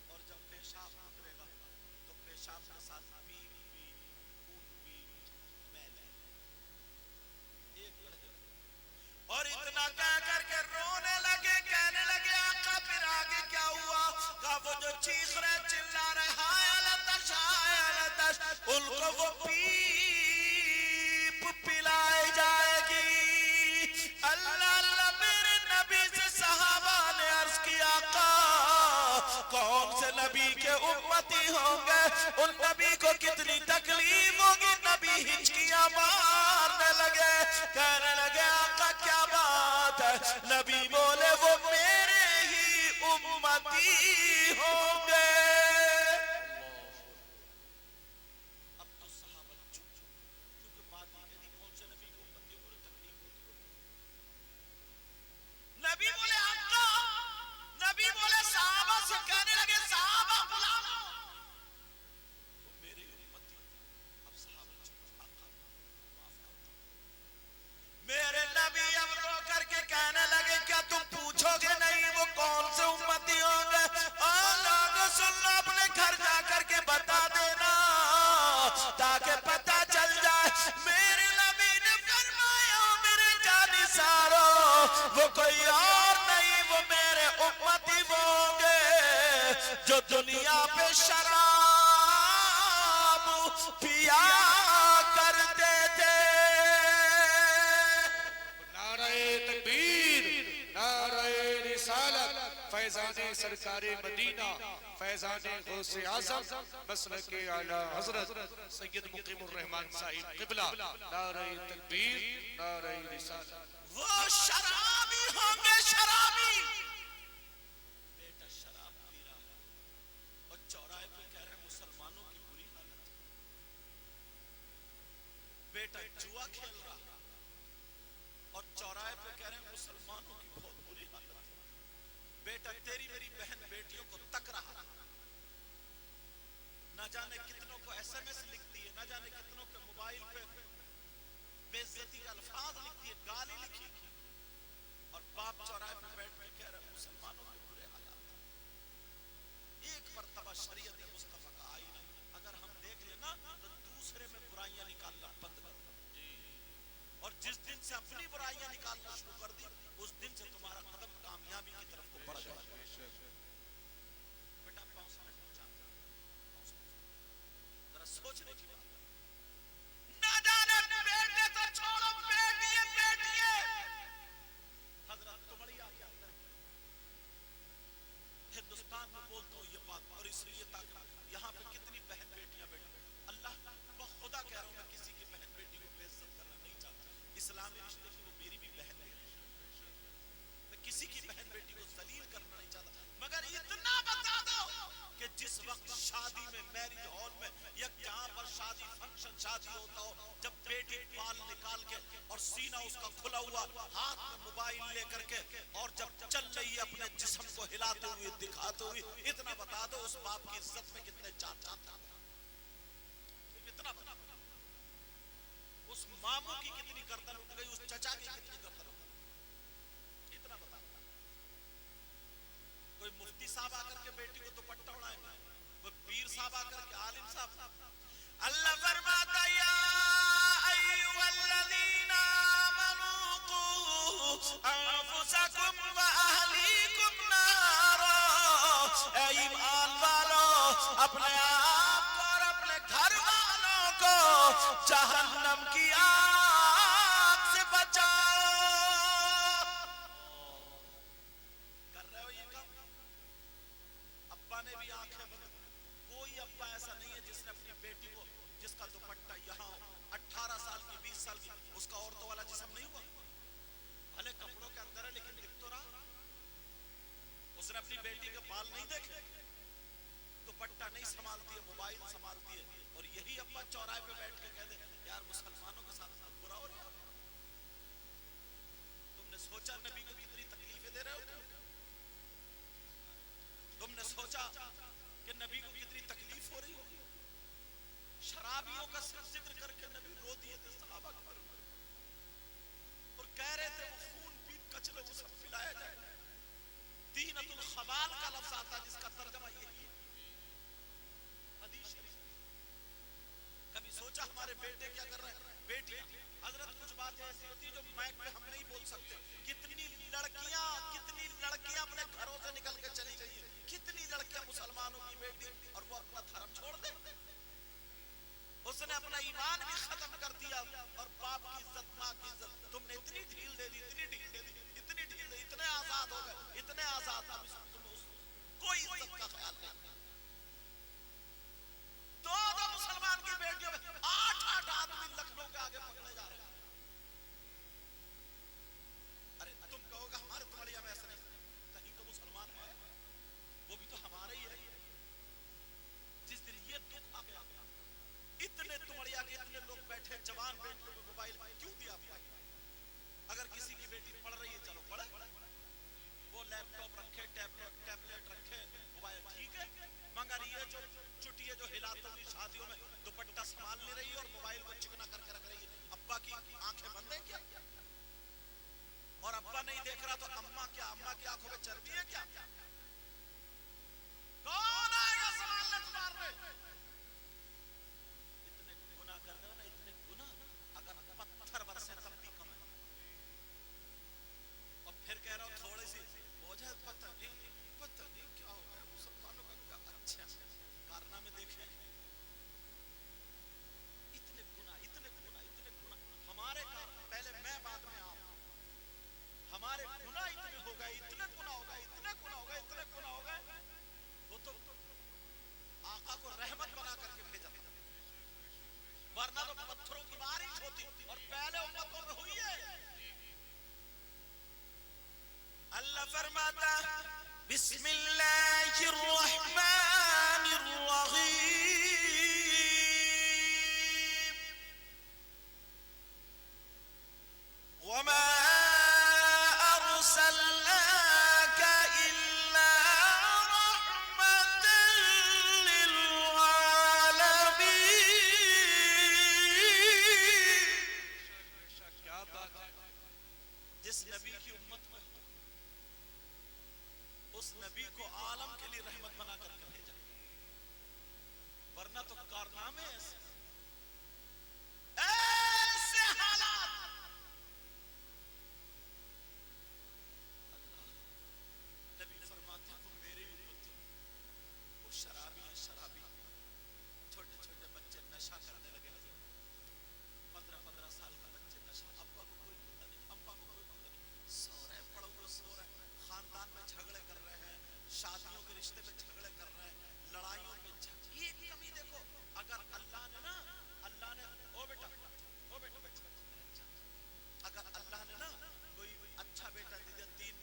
اور جب پیشاب اترے گا تو پیشاب کے ساتھ خون بھی میل ایک بڑھ جائے, اور اتنا کہہ کر کے رونے لگے, کہنے لگے آقا پھر آگے کیا ہوا. کہا وہ جو چیخ رہے چلا رہے ہائے لتش, ہائے لتش, ان کو وہ پیپ پلائی جائے گی. اللہ اللہ, میرے نبی سے صحابہ نے عرض کیا, آقا کون سے نبی کے امتی ہوں گے, ان نبی کو کتنی تکلیف ہوگی. نبی ہچکیاں مارنے لگے, کہنے لگے آقا کیا بات ہے. نبی بولے وہ میرے ہی امتی ہوں گے. اب تو صحابہ چپ, کیونکہ بات یہ نہیں کون سے نبی کو امتی ہوں گے تکلیف ہوتی ہوگی. تاکہ پتہ چل جائے میرے نبی نے فرمایا میرے جانی سارو وہ کوئی اور نہیں وہ میرے امتی ہوں گے جو دنیا پہ شراب پیا کرتے تھے. نعرہ تکبیر، نعرہ رسالت، فیضان سرکار مدینہ، فیضان غوث اعظم، مسلک اعلی حضرت سید مقیم الرحمن صاحب قبلہ. نعرہ تکبیر، نعرہ رسالت. وہ شرابی ہوں گے شرابی. بیٹا شراب پی رہا ہے اور چوراہے پہ کہہ رہے ہیں مسلمانوں کی بری حالت. بیٹا جوا کھیل رہا اور چوراہے پہ کہہ رہے ہیں مسلمانوں کی بہت بری حالت. بیٹا تیری میری بہن بیٹیوں کو تک رہا نہ جانے کتنوں کو ایس ایم ایس لکھتی ہے، نہ جانے کتنوں کے موبائل پہ بے عزتی کا الفاظ لکھتی ہے، گالی لکھی اور باپ چوراہے پہ بیٹھ کے کہہ رہا ہے مسلمانوں کے برے حالات. ایک مرتبہ شریعت مصطفیٰ کا آئین اگر ہم دیکھ لینا تو دوسرے میں برائیاں نکالنا بند کرو. اور جس دن سے اپنی برائیاں نکالنا شروع کر دی اس دن سے تمہارا قدم کامیابی کی طرف کو بڑھ جائے. بیٹا پاؤں سے ذرا سوچنے کی بات نہ جانے بیٹے تو چھوڑو بیٹیے بیٹیے حضرت تمڑیا کے اندر ہندوستان میں بولتا ہوں یہ بات اور اس لیے تاکہ یہاں پہ کتنی بہن بیٹیاں بیٹھی اللہ بخدا کہہ رہا ہوں میں کسی کی بہن بیٹی کو بے عزت کرنا نہیں چاہتا. اسلامی رشتے کی وہ میری بھی بہن بیٹی میں کسی کی بہن بیٹی کو ذلیل کرنا نہیں چاہتا مگر اتنا بتا دو کہ جس وقت شادی میں میرج ہال میں یا جہاں پر شادی فنکشن شادی ہوتا ہو جب بیٹی بال نکال کے اور سینہ اس کا کھلا ہوا ہاتھ میں موبائل لے کر کے اور جب چل رہی ہے اپنے جسم کو ہلاتے ہوئے دکھاتے ہوئے اتنا بتا دو اس باپ کی عزت میں کتنے چار چاند اتنا بتا دو اس ماموں کی کتنی گردن اٹھ گئی اس چچا کی کتنی گردن اٹھ گئی اتنا بتا دو. کوئی مفتی صاحب آ کر کے بیٹی کو دوپٹہ اڑائیں گے کوئی پیر صاحب آ کر کے عالم صاحب. اللہ فرماتا یا ایھا الذین آمنوا قوا انفسکم واہلیکم نارا. اے ایمان والو اپنے آپ کو اور اپنے گھر والوں کو جہنم کی آگ سے بچاؤ. کر رہے ہو یہ کام؟ ابا نے بھی آنکھیں بند. کوئی ابا ایسا نہیں ہے جس نے اپنی بیٹی کو جس کا دوپٹہ یہاں 18 سال کی 20 سال کی اس کا عورتوں والا جسم نہیں ہوا بھلے کپڑوں کے اندر ہے لیکن دکھ تو رہا. اس نے اپنی بیٹی کے بال نہیں دیکھے دوپٹہ نہیں سنبھالتی ہے موبائل سنبھالتی ہے اور یہی ابا چوراہے پہ بیٹھ کے کہہ دے یار مسلمانوں کے ساتھ برا ہو رہا. تم نے سوچا نبی کو کتنی تکلیفیں دے رہے ہو؟ تم نے سوچا کہ نبی کو کتنی تکلیف ہو رہی ہو؟ شرابیوں کا ذکر کر کے نبی رو دیے تھے صحابہ کے بارے میں اور کہہ رہے تھے وہ خون پیت کچلے وہ سب پلایا جائے. دینۃ الخبال کا لفظ آتا جس کا ترجمہ یہی ہے. حدیث شریف کبھی سوچا ہمارے بیٹے کیا کر رہے ہیں؟ بیٹی حضرت کچھ باتیں ایسی ہوتی جو مائک پہ ہم نہیں بول سکتے. کتنی لڑکیاں اپنے گھروں سے نکل کے چلی گئی ہیں. کتنی لڑکیاں مسلمانوں کی بیٹی اور وہ اپنا دھرم چھوڑ دے. اس نے اپنا ایمان بھی ختم کر دیا اور باپ کی عزت ماں کی عزت. تم نے اتنی ڈھیل دے دی اتنے آزاد ہو گئے اتنے آزاد. کوئی عزت کا خیال نہیں. دو مسلمان کی بیٹیوں میں 8 آدمی لکھنؤ کے آگے پکڑے جا رہے ہیں. ارے تم کہو گا ہمارے تمہاریا میں ایسا نہیں کہیں تو مسلمان ہے وہ بھی تو ہمارے ہی ہے. جس دن یہ دکھ آ گیا اتنے تمڑیا کے اتنے لوگ بیٹھے جوان بیٹھے ہوئے موبائل کیوں دیا آپ؟ اگر کسی کی بیٹی پڑھ رہی ہے چلو پڑھے وہ لیپ ٹاپ رکھے ٹیبلٹ رکھے موبائل ٹھیک ہے مگر یہ جو چٹیے جو ہلاتے ہوئی شادیوں میں دوپٹہ سنبھال نہیں رہی اور موبائل کو چکنا کر کے رکھ رہی ہے. ابا کی آنکھیں بند ہیں کیا؟ اور ابا نہیں دیکھ رہا تو اماں کی آنکھوں میں چربی ہے کیا؟ کون آئے گا سوال نہ مار رہے؟ اتنے ورنہ تو پتھروں کی بارش ہوتی اور پہلے امتوں میں ہوئی ہے. اللہ فرماتا بسم اللہ الرحمن الرحیم وما ارسلناک الا رحمة للعالمین. کیا بات ہے. جس نبی کی امت میں اس نبی کو عالم کے لیے رحمت بنا کر بھیجا, ورنہ تو کارنامے ایسے حالات. اللہ نبی فرماتے ہیں تم میری امت ہو. وہ شرابی ہیں, شرابی چھوٹے چھوٹے بچے نشہ کرنے لگے, 15 سال کا بچے نشہ. ابا کو کوئی پتہ نہیں, ابا کو کوئی پتہ نہیں, سو رہے پڑو گے سو رہے, خاندان میں جھگڑے کر رہے ہیں, شادیوں کے رشتے پہ جھگڑے کر رہے ہیں, لڑائیوں پہ جھگڑے. یہ کمی دیکھو, اگر اللہ نے نا, اللہ نے او بیٹا اگر اللہ نے نا کوئی اچھا بیٹا دے دیا, 3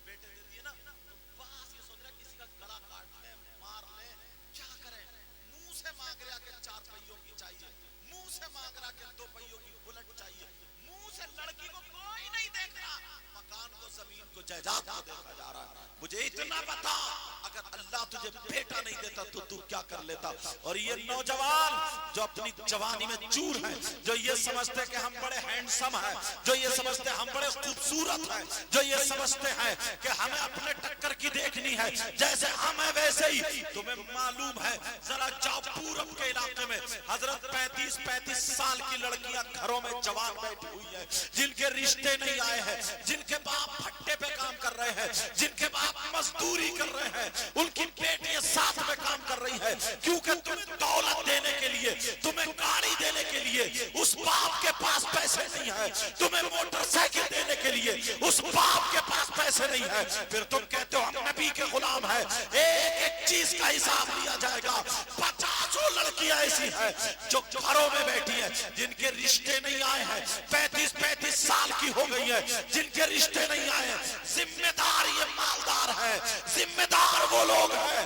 بیٹے دے دیے نا, تو بس یہ سوچ رہا کسی کا گلا کاٹ لیں, مار لیں, کیا کریں. منہ سے مانگ رہا کہ 4 پہیوں کی چاہیے, منہ سے مانگ رہا کہ 2 پہیوں کی بلٹ چاہیے, منہ سے لڑکی کو کوئی نہیں دیکھ رہا, مکان کو, زمین کو, جائیداد کو دیکھا جا رہا ہے. مجھے اتنا بتا, اگر اللہ تجھے بیٹا نہیں دیتا تو تو کیا کر لیتا. اور یہ نوجوان جو اپنی جوانی میں چور ہیں, جو یہ سمجھتے کہ ہم بڑے ہینڈسم ہیں, جو یہ سمجھتے ہم بڑے خوبصورت ہیں, جو یہ سمجھتے ہیں کہ ہمیں اپنے ٹکر کی دیکھنی ہے, جیسے ہم ہیں ویسے ہی. تمہیں معلوم ہے, ذرا جاؤ پورب کے علاقے میں, حضرت 35 سال کی لڑکیاں گھروں میں جوان بیٹھی ہوئی ہیں, جن کے رشتے نہیں آئے ہیں, جن کے باپ بھٹے پہ کام کر رہے ہیں, جن کے باپ مزدوری کر رہے ہیں, ان کی بیٹیاں ساتھ میں کام کر رہی ہیں, کیونکہ تمہیں دولت دینے کے لیے, تمہیں گاڑی دینے کے لیے اس باپ کے پاس پیسے نہیں ہیں, تمہیں موٹر سائیکل دینے کے لیے اس باپ کے پاس پیسے نہیں ہیں. پھر تم کہتے ہو ہم نبی کے غلام ہیں. ایک ایک چیز کا حساب لیا جائے گا. 50 لڑکیاں ایسی ہیں جو گھروں میں بیٹھی ہیں, جن کے رشتے نہیں آئے ہیں, 35 سال کی ہو گئی ہیں, جن کے رشتے نہیں آئے ہیں. ذمہ دار یہ مالدار ہے, ذمہ دار وہ لوگ ہیں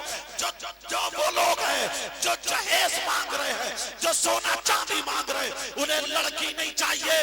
جو وہ لوگ ہیں جو جہیز مانگ رہے ہیں, جو سونا چاندی مانگ رہے ہیں. انہیں لڑکی نہیں چاہیے,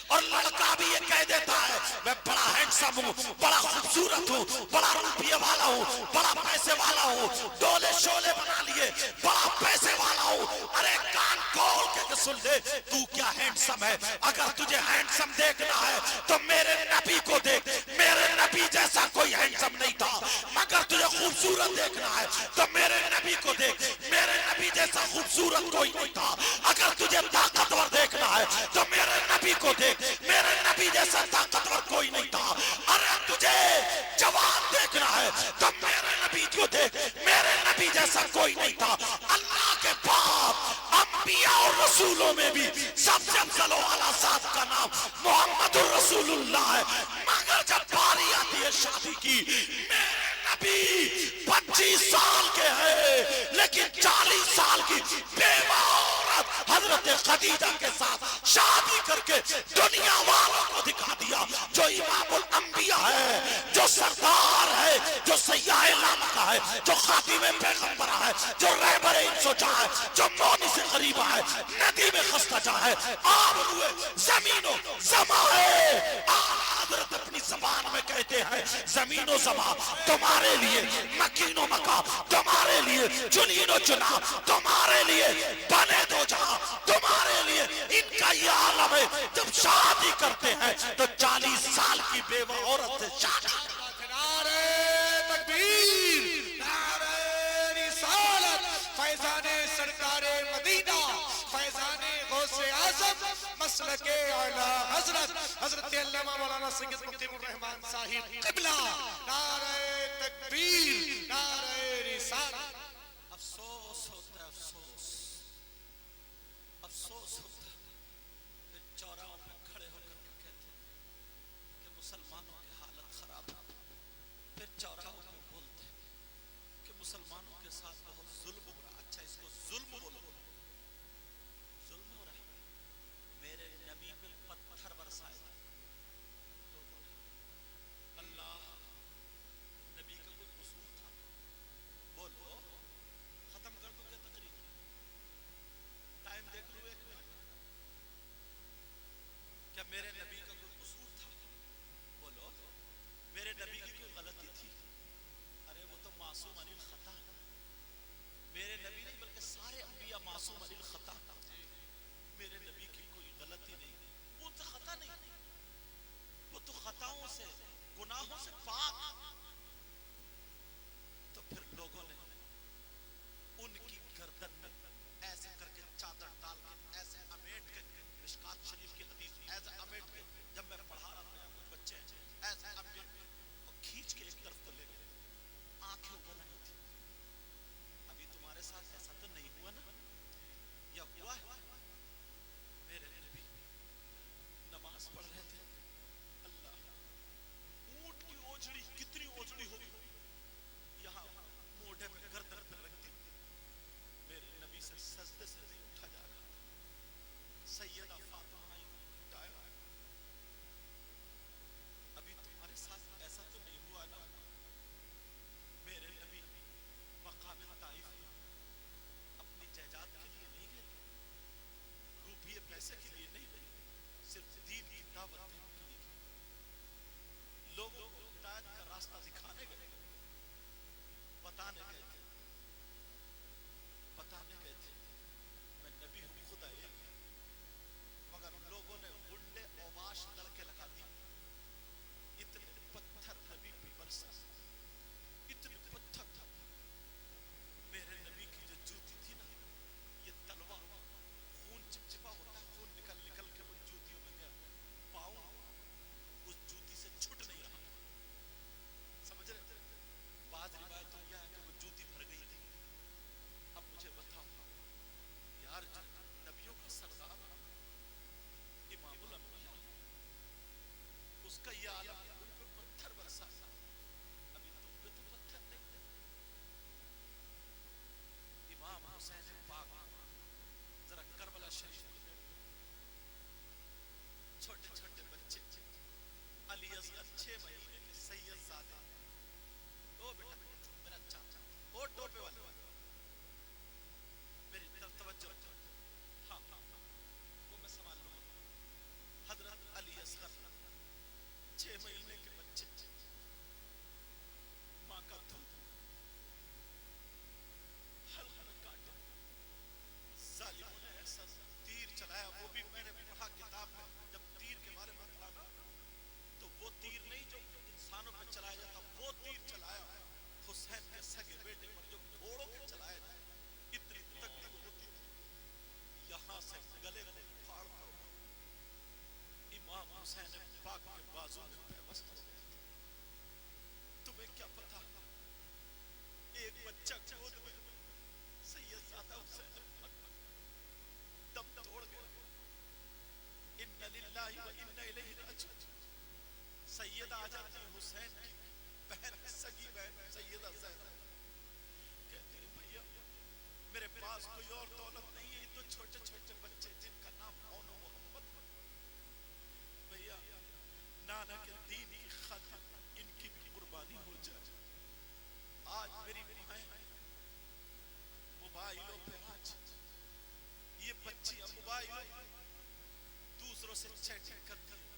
اور لڑکا بھی یہ کہہ دیتا ہے میں بڑا ہینڈسم ہوں, بڑا خوبصورت ہوں, بڑا روپیے والا ہوں, بڑا پیسے والا ہوں, ڈولے شولے بنا لیے, بڑا پیسے والا ہوں. ارے کان کھول کے سن لے, تو کیا ہینڈسم ہے. اگر تجھے ہینڈسم دیکھنا ہے تو میرے نبی کو دیکھ, میرے نبی جیسا کوئی ہینڈسم نہیں تھا. مگر تجھے خوبصورت دیکھنا ہے تو میرے نبی کو دیکھ, میرے نبی جیسا خوبصورت کوئی نہیں تھا. اگر تجھے طاقتور دیکھنا ہے تو میرے نبی کو دیکھ, میرے نبی جیسا طاقتور کوئی نہیں تھا. ارے تجھے جوان دیکھنا ہے تو میرے نبی کو دیکھ, میرے نبی جیسا کوئی نہیں تھا. اللہ کے باپ انبیاء اور رسولوں میں بھی سب سے افضل والا ذات کا نام محمد الرسول اللہ ہے. مگر جب باری آتی ہے شادی کی, میرے نبی 25 سال کے ہیں لیکن 40 سال کی بیوہ عورت حضرت خدیجہ کے ساتھ شادی کر کے دنیا والوں کو دکھا دیا جو امام الانبیاء ہے, جو سردار ہے, جو سیاح لامکہ ہے, جو خاتم پیغمبر ہے, جو رہبر انسوچا ہے, جو مونی سے قریبہ ہے, ندی میں خستہ جا ہے, آب روئے زمین و زماں ہے. حضرت اپنی زبان میں کہتے ہیں زمین و زماں تمہارے لیے, مکین و مکہ تمہارے لیے, چنین و چنا تمہارے لیے, بنے دو جہاں تمہارے لیے. ان کا یہ عالم ہے. جب شادی کرتے ہیں تو 40 سال کی بیوہ عورت سے شادی. نعرہ تکبیر, نعرہ رسالت, فیضان سرکار مدینہ, فیضان غوث اعظم, مسلک اعلیٰ حضرت حضرت علامہ مولانا سید مفتی الرحمان صاحب قبلہ. نعرہ تکبیر, نعرہ رسالت. افسوس ہوتا ہے, افسوس ہوتا ہے. پھر چوراہوں پہ کھڑے ہو کر کے کہتے ہیں کہ مسلمانوں کی حالت خراب ہے. پھر چوراہوں پہ بولتے ہیں کہ مسلمانوں کے ساتھ بہت ظلم ہو رہا. اچھا اس کو ظلم بولو, ظلم ہو رہا خطاؤں سے گناہوں سے پاک، تو پھر لوگوں نے ان کی گردن میں ایسے کر کے چادر ڈال کے ایسے امیٹ کے، مشکات شریف کی حدیث ایسے امیٹ کے، جب میں پڑھا رہا تھا کچھ بچے ایسے امیٹ اور کھینچ کے ایک طرف کو لے گئے، آنکھیں اوپر نہیں تھی. ابھی تمہارے ساتھ ایسا تو نہیں ہوا نا؟ یا ہوا ہے؟ میرے نبی نماز پڑھ رہے تھے، اللہ، اونٹ کی اوجڑی کتنی اوجڑی ہوگی یہاں موڈے پہ گردن پہ لگتی، میرے نبی سے سجدے سے نہیں اٹھا جا رہا. سیدہ فاطمہ آئی، اٹھایا، ابھی تمہارے ساتھ ایسا تو نہیں ہوا نا؟ میرے نبی مقام طائف اپنی جائیداد کے لیے نہیں گئے، روپیے پیسے کے لیے نہیں گئے، صرف دین کی دعوت دینے کے لیے گئے. لوگوں کو ہدایت کا راستہ دکھانے گئے، بتانے گئے تھے، بتانے گئے تھے میں نبی ہوں خدا ایک. مگر لوگوں نے گنڈے اوباش لڑکے لگا دی، اتنے پتھر نبی پہ برسا، اتنے پتھر. میرے نبی کی جو جوتی تھی نا، یہ تلوار خون چپچپا ہوتا ہے، خون نکل نکل کے ان جوتیوں میں گیا، پاؤں اس جوتی سے چھٹ نہیں رہا. سمجھ رہے؟ بعض روایتوں کیا ہے کہ وہ جوتی بھر گئی تھی. اب مجھے بتاؤ یار، جو نبیوں کا سردار امام الانبیاء، اس کا یہ عالم، ان پر پتھر برسا، ابھی تم پہ تو پتھر نہیں. امام حسین پاک ذرا کربلا شریف کو دیکھو، چھوٹے چھوٹے بچے، علی اصغر 6 مہینے کے سید زادے، او بیٹا میرا چاچا، او ٹوپے والے، میری طرف توجہ، ہاں وہ میں سنبھال لوں گا. حضرت علی اصغر 6 مہینے کے بچے، ماں کا دودھ حلق میں کاٹا، ظالموں نے ایسا تیر چلایا. وہ بھی میں نے پڑھا کتاب میں، جب تیر کے بارے میں پڑھا تو وہ تیر نہیں جو انسانوں پہ چلایا جاتا، وہ تیر چلایا حسین کے سگے بیٹے پر جو گھوڑوں پہ چلایا جائے. اتنی تکلیف ہوتی تھی، یہاں سے گلے کو پھاڑ پھاڑ امام حسین پاک کے بازو میں پیوست ہو گئے. تمہیں کیا پتا، ایک بچہ گود میں سید زادہ حسین دم توڑ گیا. اِنَّ لِلَّهِ وَإِنَّ إِلَيْهِ رَاجِعُونَ. سیدہ آ جاتی ہے حسین کی بہن، سگی بہن سیدہ زینب، کہتی ہے بھیا میرے پاس کوئی اور دولت نہیں ہے، یہ تو چھوٹے چھوٹے بچے جن کا نام اون و محمد، بھیا نانا کے دین کی خاطر ان کی بھی قربانی ہو جائے. آج میری مائیں موبائلوں پہ، آج یہ بچیاں موبائلوں پہ دوسروں سے چیٹنگ کرتی ہیں.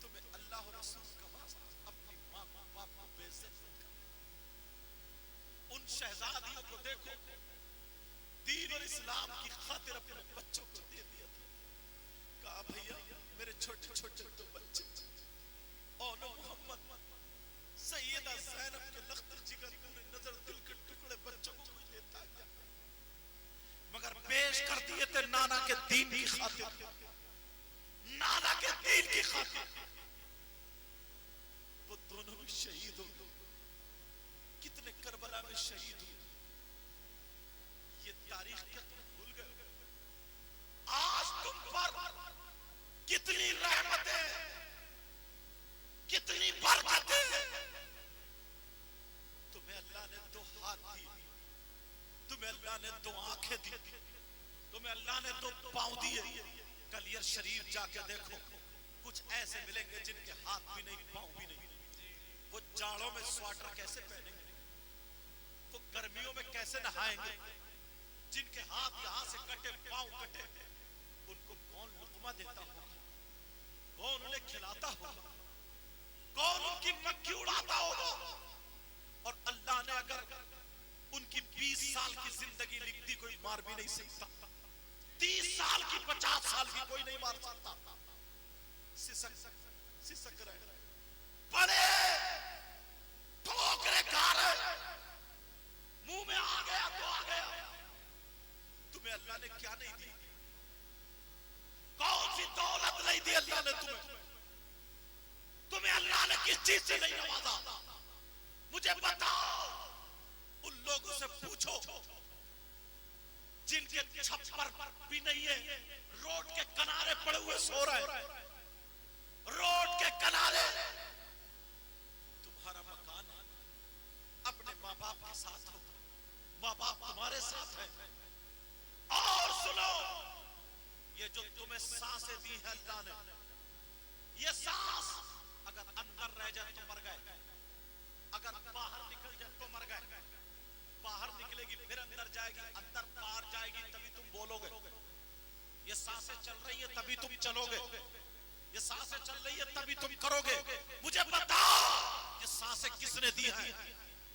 تمہیں اللہ و رسول کا واسطہ اپنی ماں کو باپ کو بے عزت مت کرنا. ان شہزادیوں کو دیکھو، دین اور اسلام کی خاطر اپنے بچوں کو دے دیا تھا. کہا بھیا میرے چھوٹے چھوٹے دو بچے، اون محمد، سیدہ زینب کے لخت جگر پورے نظر دل کے ٹکڑے بچوں کو کوئی دیتا کیا؟ مگر پیش کر دیے تھے نانا کے دین کی خاطر، نانا کے دین کی خاطر. وہ دونوں بھی شہید ہو گئے. کتنے کربلا میں شہید ہوئے. یہ تاریخ کیا تم بھول گئے؟ آج تم پر کتنی رحمتیں، کتنی برکتیں. تمہیں اللہ نے 2 ہاتھ دی، تمہیں اللہ نے 2 آنکھیں دی، تمہیں اللہ نے 2 پاؤں دیے. کلیر شریف جا کے دیکھو، کچھ ایسے ملیں گے جن کے ہاتھ بھی نہیں پاؤں بھی نہیں. وہ جاڑوں میں سواٹر کیسے پہنیں گے؟ وہ گرمیوں میں کیسے نہائیں گے؟ جن کے ہاتھ یہاں سے کٹے، پاؤں کٹے، ان کو کون لقمہ دیتا ہوگا؟ کون انہیں کھلاتا ہوگا؟ کون ان کی مکھی اڑاتا ہوگا؟ اور اللہ نے اگر ان کی 20 سال کی زندگی لکھ دی، کوئی مار بھی نہیں سکتا. 30 سال کی 50 سال کی کوئی نہیں مار سکتا. سسک رہے بڑے ٹھوکرے کھا رہے، منہ میں آ گیا تو آ گیا. تمہیں اللہ نے کیا نہیں دی؟ کون سی دولت نہیں دی اللہ نے تمہیں؟ تمہیں اللہ نے کس چیز سے نہیں نوازا؟ مجھے بتاؤ. ان لوگوں سے پوچھو جن کے چھپر بھی نہیں ہے، روڈ کے کنارے پڑے ہوئے سو رہے ہیں، روڈ کے کنارے. تمہارا مکان ہے، اپنے ماں باپ کے ساتھ ہو، ماں باپ تمہارے ساتھ ہیں. اور سنو، یہ جو تمہیں سانسیں دی ہے اللہ نے، یہ سانس اگر اندر رہ جائے تو مر گئے، اگر باہر نکل جائے تو مر گئے. باہر نکلے گی پھر اندر جائے گی، اندر باہر جائے گی تبھی تم بولو گے. یہ سانسیں چل رہی ہے تبھی تم چلو گے، یہ سانسیں چل رہی ہے تبھی تم کرو گے. مجھے بتاؤ یہ سانسیں کس نے دی ہیں؟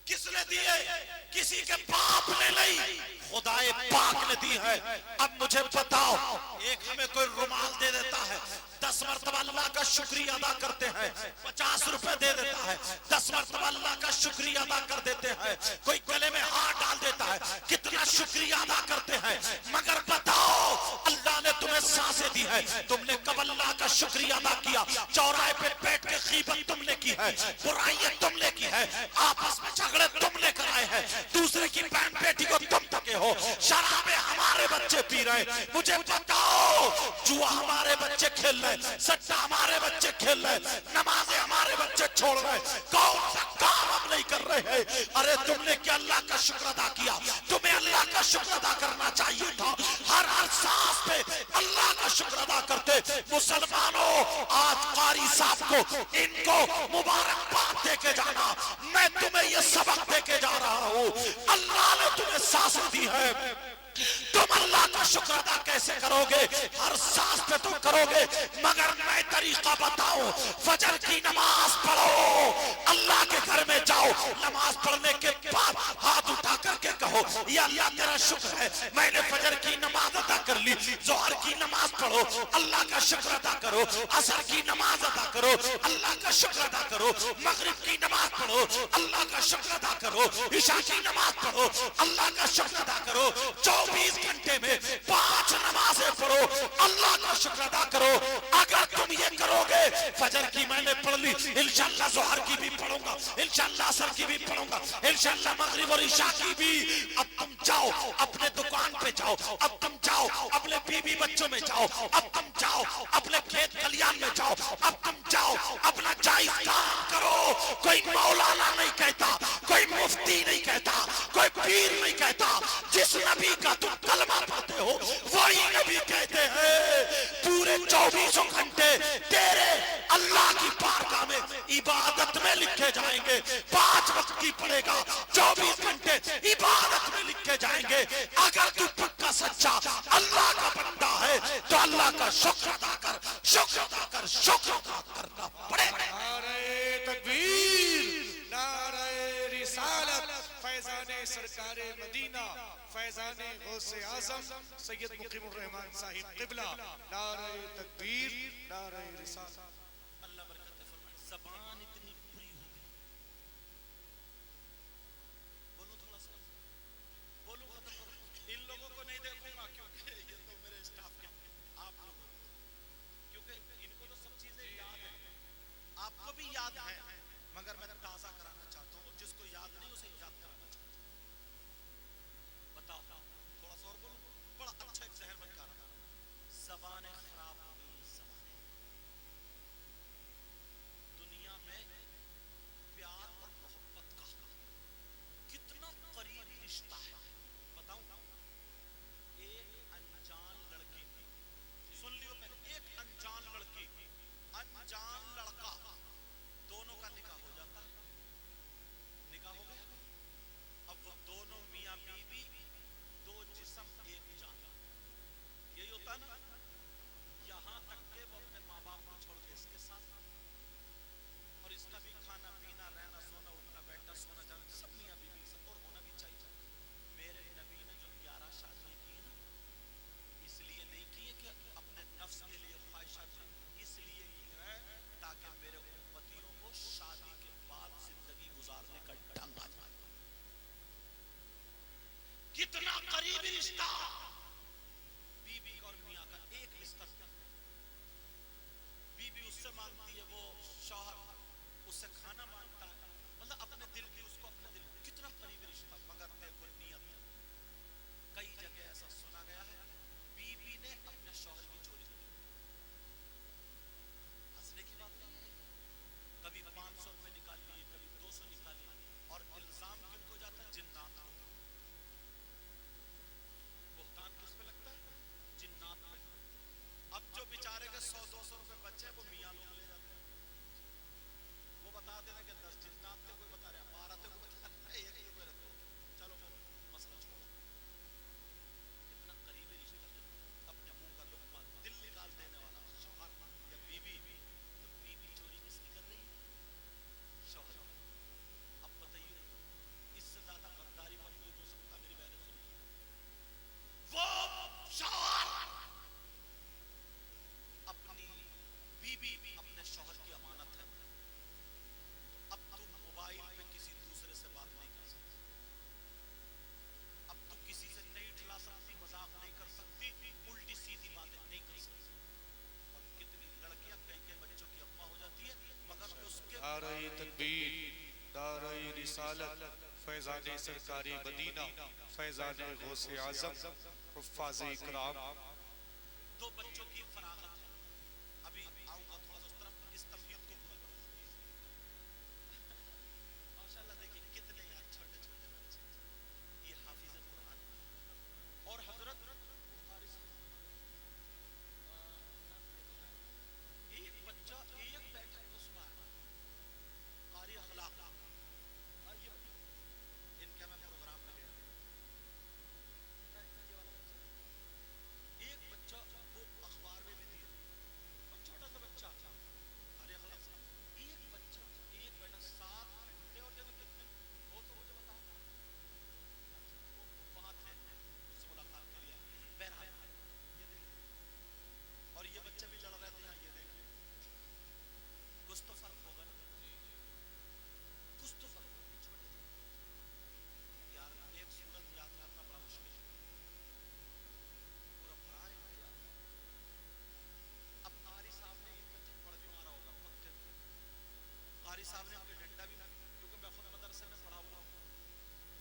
کس نے دی ہے؟ کسی کے باپ نے نہیں، خدائے پاک نے دی ہے. اب مجھے بتاؤ، ایک ہمیں کوئی رومال دے دیتا ہے، 10 مرتبہ اللہ کا شکریہ ادا کرتے ہیں. 50 روپے دے دیتا ہے، 10 مرتبہ اللہ کا شکریہ ادا کر دیتے ہیں. کوئی گلے میں ہاتھ ڈال دیتا ہے، کتنا شکریہ ادا کرتے ہیں. مگر بتاؤ، اللہ نے تمہیں سانسیں دی ہے، تم نے کب اللہ کا شکریہ ادا کیا؟ چوراہے پہ بیٹھ کے غیبت تم نے کی ہے، برائیاں تم نے کی ہے، آپس میں جھگڑے تم لے کر آئے ہیں، دوسرے کی بہن بیٹی کو تم تکے ہو، شرابیں ہمارے بچے پی رہے ہیں. مجھے بتاؤ، جوا ہمارے بچے کھیل رہے ہیں، سٹا ہمارے بچے کھیل رہے ہیں، نمازیں ہمارے بچے چھوڑ رہے ہیں، کون سا کام ہم نہیں کر رہے ہیں؟ ارے تم نے کیا اللہ کا شکر ادا کیا؟ تمہیں اللہ کا شکر ادا کرنا چاہیے تھا. ہر سانس پہ اللہ کا شکر ادا کرتے. مسلمانوں، آج قاری صاحب کو، ان کو مبارکباد دے کے جانا. میں تمہیں یہ سبق دے کے جا رہا ہوں، اللہ نے تمہیں سانس دی ہے، تم اللہ کا شکر ادا کیسے کرو گے؟ ہر سانس پہ تم کرو گے. مگر میں طریقہ بتاؤں، فجر کی نماز پڑھو، اللہ کے گھر میں جاؤ، نماز پڑھنے کے بعد ہاتھ اٹھا کر کے کہو یا اللہ تیرا شکر ہے میں نے فجر کی نماز ادا کر لی. ظہر کی نماز پڑھو، اللہ کا شکر ادا کرو. عصر کی نماز ادا کرو، اللہ کا شکر ادا کرو. مغرب کی نماز پڑھو، اللہ کا شکر ادا کرو. عشاء کی نماز پڑھو، اللہ کا شکر ادا کرو. 24 گھنٹے میں 5 نمازیں پڑھو، اللہ کا شکر ادا کرو. اگر تم یہ کرو گے، فجر کی میں نے پڑھ لی، انشاءاللہ ظہر کی بھی پڑھوں گا، انشاءاللہ عصر کی بھی پڑھوں گا، انشاءاللہ مغرب اور عشاء کی بھی. اب تم جاؤ اپنے دکان پہ جاؤ، اب تم جاؤ اپنے بیوی بچوں میں جاؤ، اب تم جاؤ اپنے کھیت کھلیان میں جاؤ، اب تم جاؤ اپنا جائز کام کرو. کوئی مولانا نہیں کہتا، کوئی مفتی نہیں کہتا، کوئی پیر نہیں کہتا. جس نبی کا تم کلمہ پڑھتے ہو وہی نبی کہتے ہیں پورے 24 گھنٹے تیرے اللہ کی بارگاہ میں عبادت میں لکھے جائیں گے. 5 وقت کی پڑھے گا، 24 گھنٹے عبادت میں لکھے جائیں گے. اگر تو پکا سچا اللہ کا بندہ ہے تو اللہ کا شکر ادا کر، شکر ادا کر، شکر ادا کرنا پڑے گا. نعرہ تکبیر، نعرہ رسالت، فیضان سرکار مدینہ، فیضان غوث اعظم سید مقیم الرحمن صاحب قبلہ. نعرہ تکبیر، نعرہ رسالت. اللہ برکت فرمائے. زبان اتنی بری ہو گئی، بولو تھوڑا سا، بولو ختم کرو. ان لوگوں کو نہیں دیکھوں گا کیونکہ یہ تو میرے اسٹاف کے آپ لوگوں کو، کیونکہ ان کو تو سب چیزیں یاد ہیں، آپ کو بھی یاد ہے، مگر میں تازہ کرانا چاہتا ہوں، اور جس کو یاد نہیں اسے یاد کرانا چاہتا ہوں. بتاؤ تھوڑا سا اور بولو، بڑا اچھا ایک ذہن بن کر رہا. زبانیں خراب ہو گئی، زبانیں. دنیا میں پیار اور محبت کا کتنا قریبی رشتہ ہے. بتاؤں، ایک انجان لڑکی، سن لیو پہلے، ایک انجان لڑکی، انجان لڑکا، دونوں کا نکاح ہو جاتا ہے. نکاح ہو گیا، اب وہ دونوں میاں بیوی، دو جسم ایک جان. یہی ہوتا ہے نا. یہاں تک کہ وہ اپنے ماں باپ کو چھوڑ کے اس کے ساتھ، اور اس کا بھی کھانا پینا، رہنا سونا، اٹھنا بیٹھنا، سونا جانا سب میاں بیوی کے ساتھ، اور ہونا بھی چاہیے. میرے نبی نے جو 11 شادی کی نا، اس لیے نہیں کی کہ اپنے نفس کے لیے خواہشات، اس لیے کی ہے تاکہ میرے امتیوں کو شادی فیضان سرکار مدینہ، فیضان غوث اعظم، حفاظ اکرام. دو بچوں کی فراغت ہے. ابھی آؤں گا تھوڑا سا اس طرف، اس تمہید کو پورا کروں. ماشاءاللہ دیکھیں کتنے یار چھوٹے چھوٹے بچے، یہ حافظ قرآن اور حضرت قاری صاحب. ایک بچہ ایک بیٹھا ہے اس میں قاری اخلاق. ان کے میں پروگرام میں گیا، ایک بچہ وہ اخبار میں بھی دیا، اور چھوٹا سا بچہ قاری اخلاق سے ایک بچہ ایک بیٹا 7 گھنٹے اور جب کتنے وہ تو مجھے بتا وہ وہاں تھے اس سے ملاقات کے لیے. بہرحال یہ دیکھ، اور یہ بچے بھی لڑ رہے تھے. یہ دیکھ کچھ تو فرق ہوگا نا، کچھ تو فرق ہوگا. یار ایک صورت یاد کرنا بڑا مشکل ہے، پورا قرآن ہے یار. اب قاری صاحب نے ان کا تھپڑ بھی مارا ہوگا پکے میں، قاری صاحب نے ان کے ڈنڈا بھی، کیونکہ میں خود مدرسے میں پڑھا ہوا ہوں،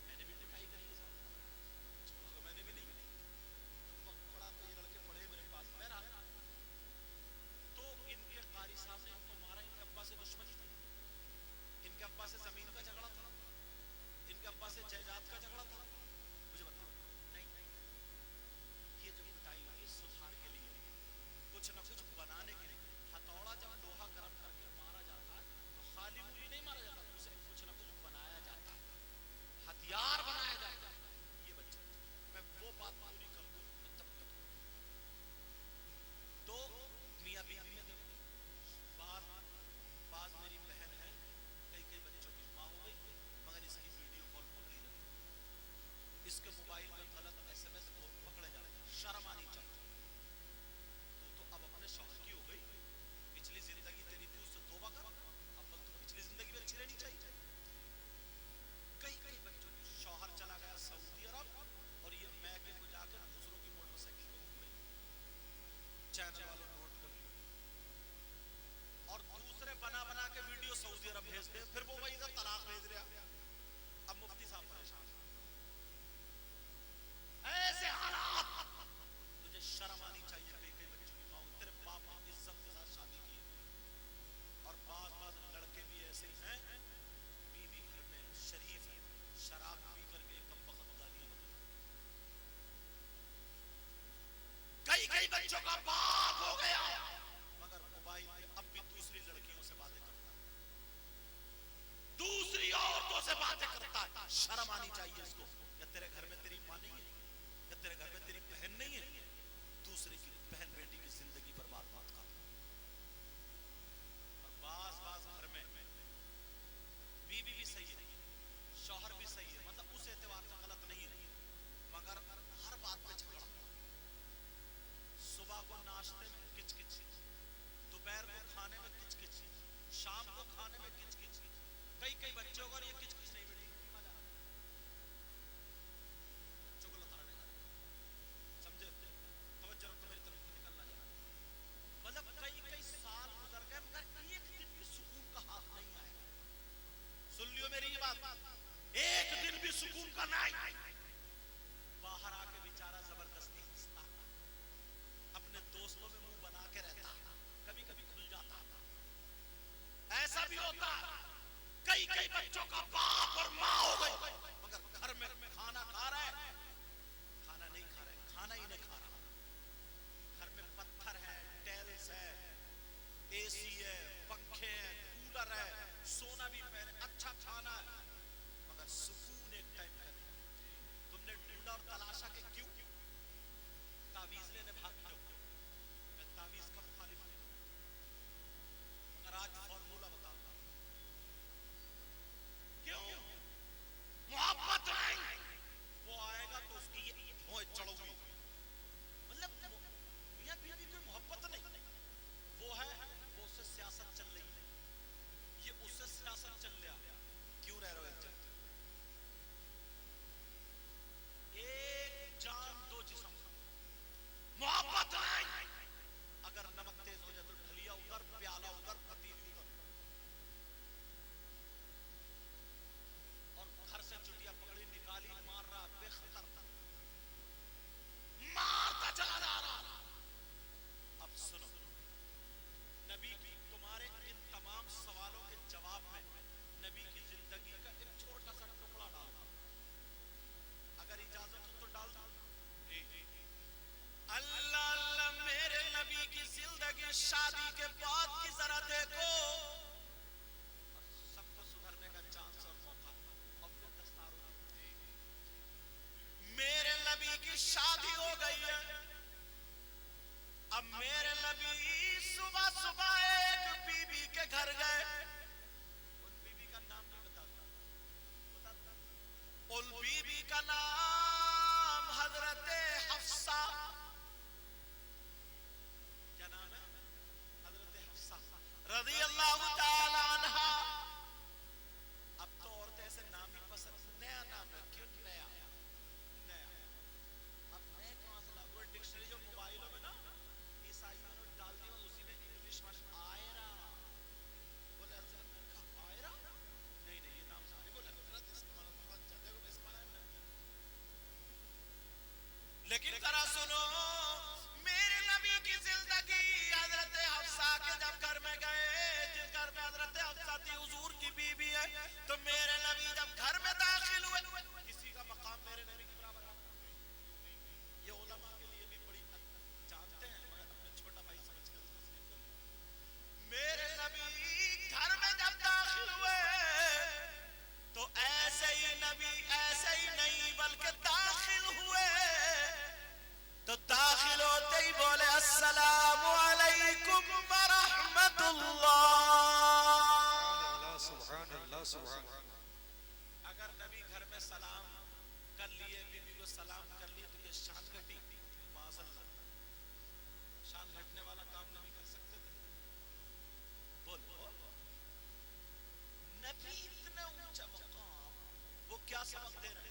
میں نے بھی پٹائی کری ہے صاحب، تو میں نے بھی نہیں پڑھا تو یہ لڑکے پڑھے میرے پاس. بہرحال تو ان کے قاری صاحب نے ان کو مارا. ان کے ابا سے دشمنی تھی، ان کے ابا سے زمین کا جھگڑا تھا، ان کے ابا سے جائیداد کا جھگڑا تھا. مجھے بتاؤ نہیں، یہ جو پٹائی ہوئی سدھار کے لیے، کچھ نہ کچھ بنانے کے لیے. ہتھوڑا جب لوہا گرم کر کے مارا جاتا ہے تو خالی مولی نہیں مارا جاتا، اسے کچھ نہ کچھ بنایا جاتا ہے، ہتھیار بنایا جاتا ہے. یہ بچہ میں وہ بات پوری کر دوں تب تک. تو میاں بیوی میں دیکھو، بعض میری بہن ہے، کئی بچوں کی ماں ہو گئی، مگر اس کی ویڈیو کال پکڑی رہتی، اس کے موبائل میں غلط ایس ایم ایس پکڑے جاتے ہیں. شرم آنی چاہیے. تو اب اپنے شوہر کی ہو گئی، پچھلی زندگی تیری تھی اس سے توبہ کر، اب تو پچھلی زندگی میں اچھی رہنی چاہیے. کئی بچوں کی شوہر چلا گیا سعودی عرب، اور یہ میکے کو جا کر دوسروں کی موٹر سائیکل پہ گھوم رہی. چینل والوں نوٹ کر لیا، اور دوسرے بنا کے ویڈیو سعودی عرب بھیج دے، پھر وہ وہی سے طلاق بھیج رہا. اب مفتی صاحب پریشان. ایسے حالات، تجھے شرم آنی چاہیے. کئی بچوں کی ماں، تیرے باپ نے عزت کے ساتھ شادی کی، اور بعض لڑکے بھی ایسے ہیں، بیوی گھر میں شریف ہے، شراب پی کر کے کم وقت گالیاں بکتا. کئی بچوں کا باپ ہو گیا، مگر موبائل پہ اب بھی دوسری لڑکیوں سے باتیں کرتا ہے، دوسری عورتوں سے باتیں کرتا ہے. شرم آنی چاہیے اس کو. یا تیرے گھر میں تیری ماں نہیں ہے، یا تیرے گھر میں تیری بہن نہیں ہے، دوسرے کی بہن بیٹی کی زندگی پر بات کر. اور بعض گھر میں بیوی بھی صحیح ہے، شوہر بھی صحیح ہے، مطلب اس اعتبار سے غلط نہیں ہے، مگر ہر بات پہ جھگڑا. صبح کو ناشتے میں کچ کچ، دوپہر کو کھانے میں کچ کچ، شام کو کھانے میں کچ کچ. کئی بچوں کو یہ کچ کچ نہیں بیٹی بچوں کو لتا رہے گا. سمجھے؟ توجہ رکھو میری طرف نکلنا جائے. مطلب کئی سال گزر گئے مگر ایک دن بھی سکون کا ہاتھ نہیں آیا. سن لیو میری یہ بات، ایک دن بھی سکون کا نہیں. باہر آ کے بیچارہ زبردستی ہنستا، اپنے دوستوں میں منہ بنا کے رہتا، کبھی کبھی کھل جاتا. ایسا بھی ہوتا. کئی بچوں کا باپ اور ماں ہو گئی، مگر گھر میں کھانا کھا رہا ہے، کھانا نہیں کھا رہا ہے، کھانا ہی نہیں کھا رہا. گھر میں پتھر ہے، ٹیلس ہے، اے سی ہے، پنکھے ہیں، کولر ہے، سونا بھی پہنے، اچھا کھانا ہے، مگر سکون ایک ٹائم کا نہیں. تم نے ڈھونڈا اور تلاشا کہ کیوں؟ تعویذ لینے بھاگتے ہو. میں تعویذ کا مخالف نہیں، مگر آج فارمولا بتاؤں گا. کیوں؟ محبت نہیں. وہ آئے گا تو اس کی یہ بھوئے چڑھو گی. مطلب میاں بیوی کوئی محبت نہیں، وہ ہے وہ اس سے سیاست چل رہی ہے، یہ اس سے سیاست چل رہا. کیوں رہ رہے ہو ایک سبق دے رہے ہیں